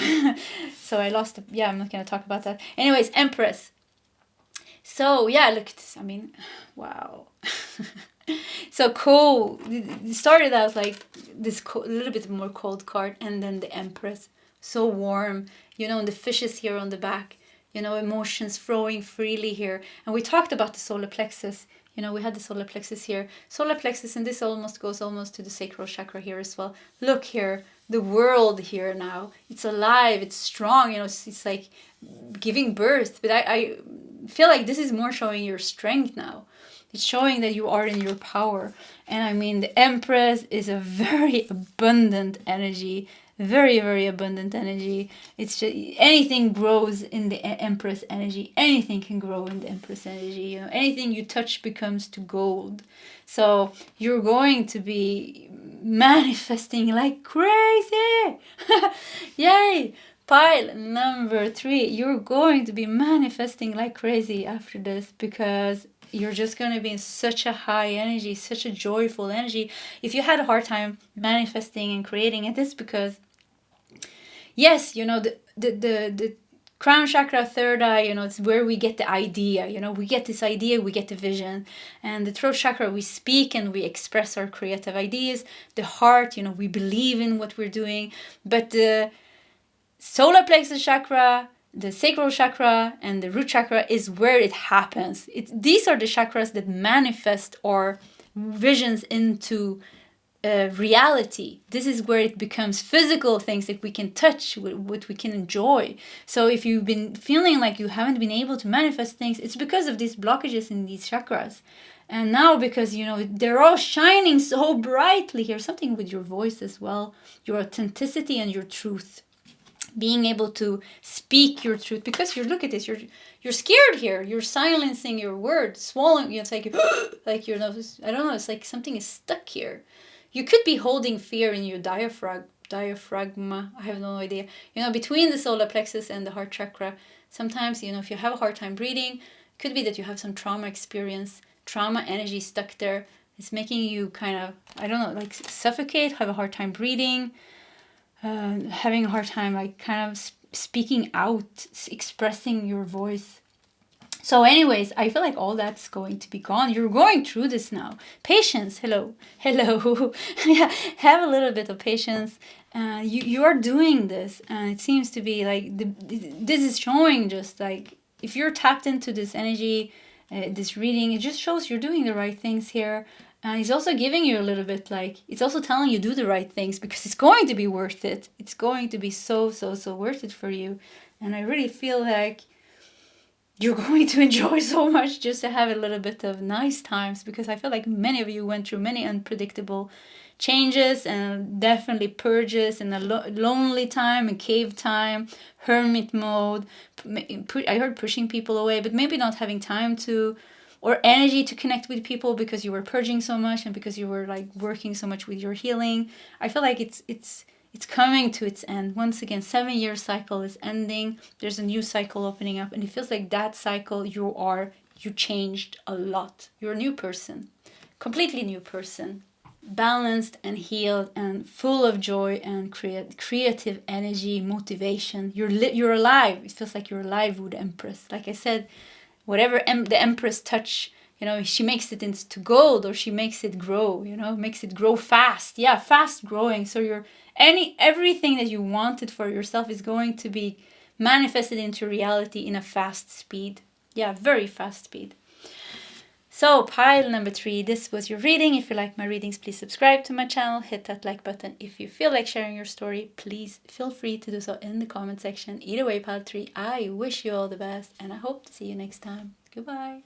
So I lost it. Yeah, I'm not going to talk about that. Anyways, Empress. So yeah, look at this. I mean, wow. So cool. It started out like this little bit more cold card, and then the Empress. So warm. You know, and the fishes here on the back. You know, emotions flowing freely here. And we talked about the solar plexus. You know, we had the solar plexus here. Solar plexus, and this almost goes to the sacral chakra here as well. Look here, the world here now. It's alive, it's strong, you know, it's like giving birth. But I feel like this is more showing your strength now. It's showing that you are in your power. And I mean, the Empress is a very abundant energy. Very, very abundant energy. It's just anything grows in the Empress energy. Anything can grow in the Empress energy. You know, anything you touch becomes to gold. So you're going to be manifesting like crazy. Yay! Pile number 3. You're going to be manifesting like crazy after this because you're just going to be in such a high energy, such a joyful energy. If you had a hard time manifesting and creating it, it's because, yes, you know, the Crown chakra, third eye, it's where we get the idea, we get this idea, we get the vision. And the throat chakra, we speak and we express our creative ideas. The heart, we believe in what we're doing. But the solar plexus chakra, the sacral chakra, and the root chakra is where it happens. These are the chakras that manifest our visions into reality. This is where it becomes physical things that we can touch, what we can enjoy. So if you've been feeling like you haven't been able to manifest things, it's because of these blockages in these chakras. And now, because they're all shining so brightly here, something with your voice as well, your authenticity and your truth, being able to speak your truth. Because look at this, you're scared here, you're silencing your words, swallowing. It's like like I don't know, it's like something is stuck here. You could be holding fear in your diaphragm. I have no idea. Between the solar plexus and the heart chakra, sometimes, if you have a hard time breathing, it could be that you have some trauma experience, trauma energy stuck there. It's making you kind of, I don't know, like suffocate, have a hard time breathing, having a hard time, like kind of speaking out, expressing your voice. So anyways, I feel like all that's going to be gone. You're going through this now. Patience. Hello. Yeah, have a little bit of patience. You are doing this. And it seems to be like, this is showing just like, if you're tapped into this energy, this reading, it just shows you're doing the right things here. And it's also giving you a little bit like, it's also telling you do the right things, because it's going to be worth it. It's going to be so worth it for you. And I really feel like you're going to enjoy so much just to have a little bit of nice times, because I feel like many of you went through many unpredictable changes and definitely purges in a lonely time, a cave time, hermit mode. I heard pushing people away, but maybe not having time to or energy to connect with people because you were purging so much and because you were like working so much with your healing. I feel like it's coming to its end. Once again, 7-year cycle is ending. There's a new cycle opening up, and it feels like that cycle you changed a lot. You're a new person, completely new person, balanced and healed and full of joy and creative energy, motivation. You're alive. It feels like you're alive with the Empress. Like I said, whatever the Empress touch, she makes it into gold, or she makes it grow, makes it grow fast. Yeah, fast growing. So everything that you wanted for yourself is going to be manifested into reality in a fast speed. Yeah, very fast speed. So pile number 3, this was your reading. If you like my readings, please subscribe to my channel, hit that like button. If you feel like sharing your story, please feel free to do so in the comment section. Either way, pile 3, I wish you all the best, and I hope to see you next time. Goodbye.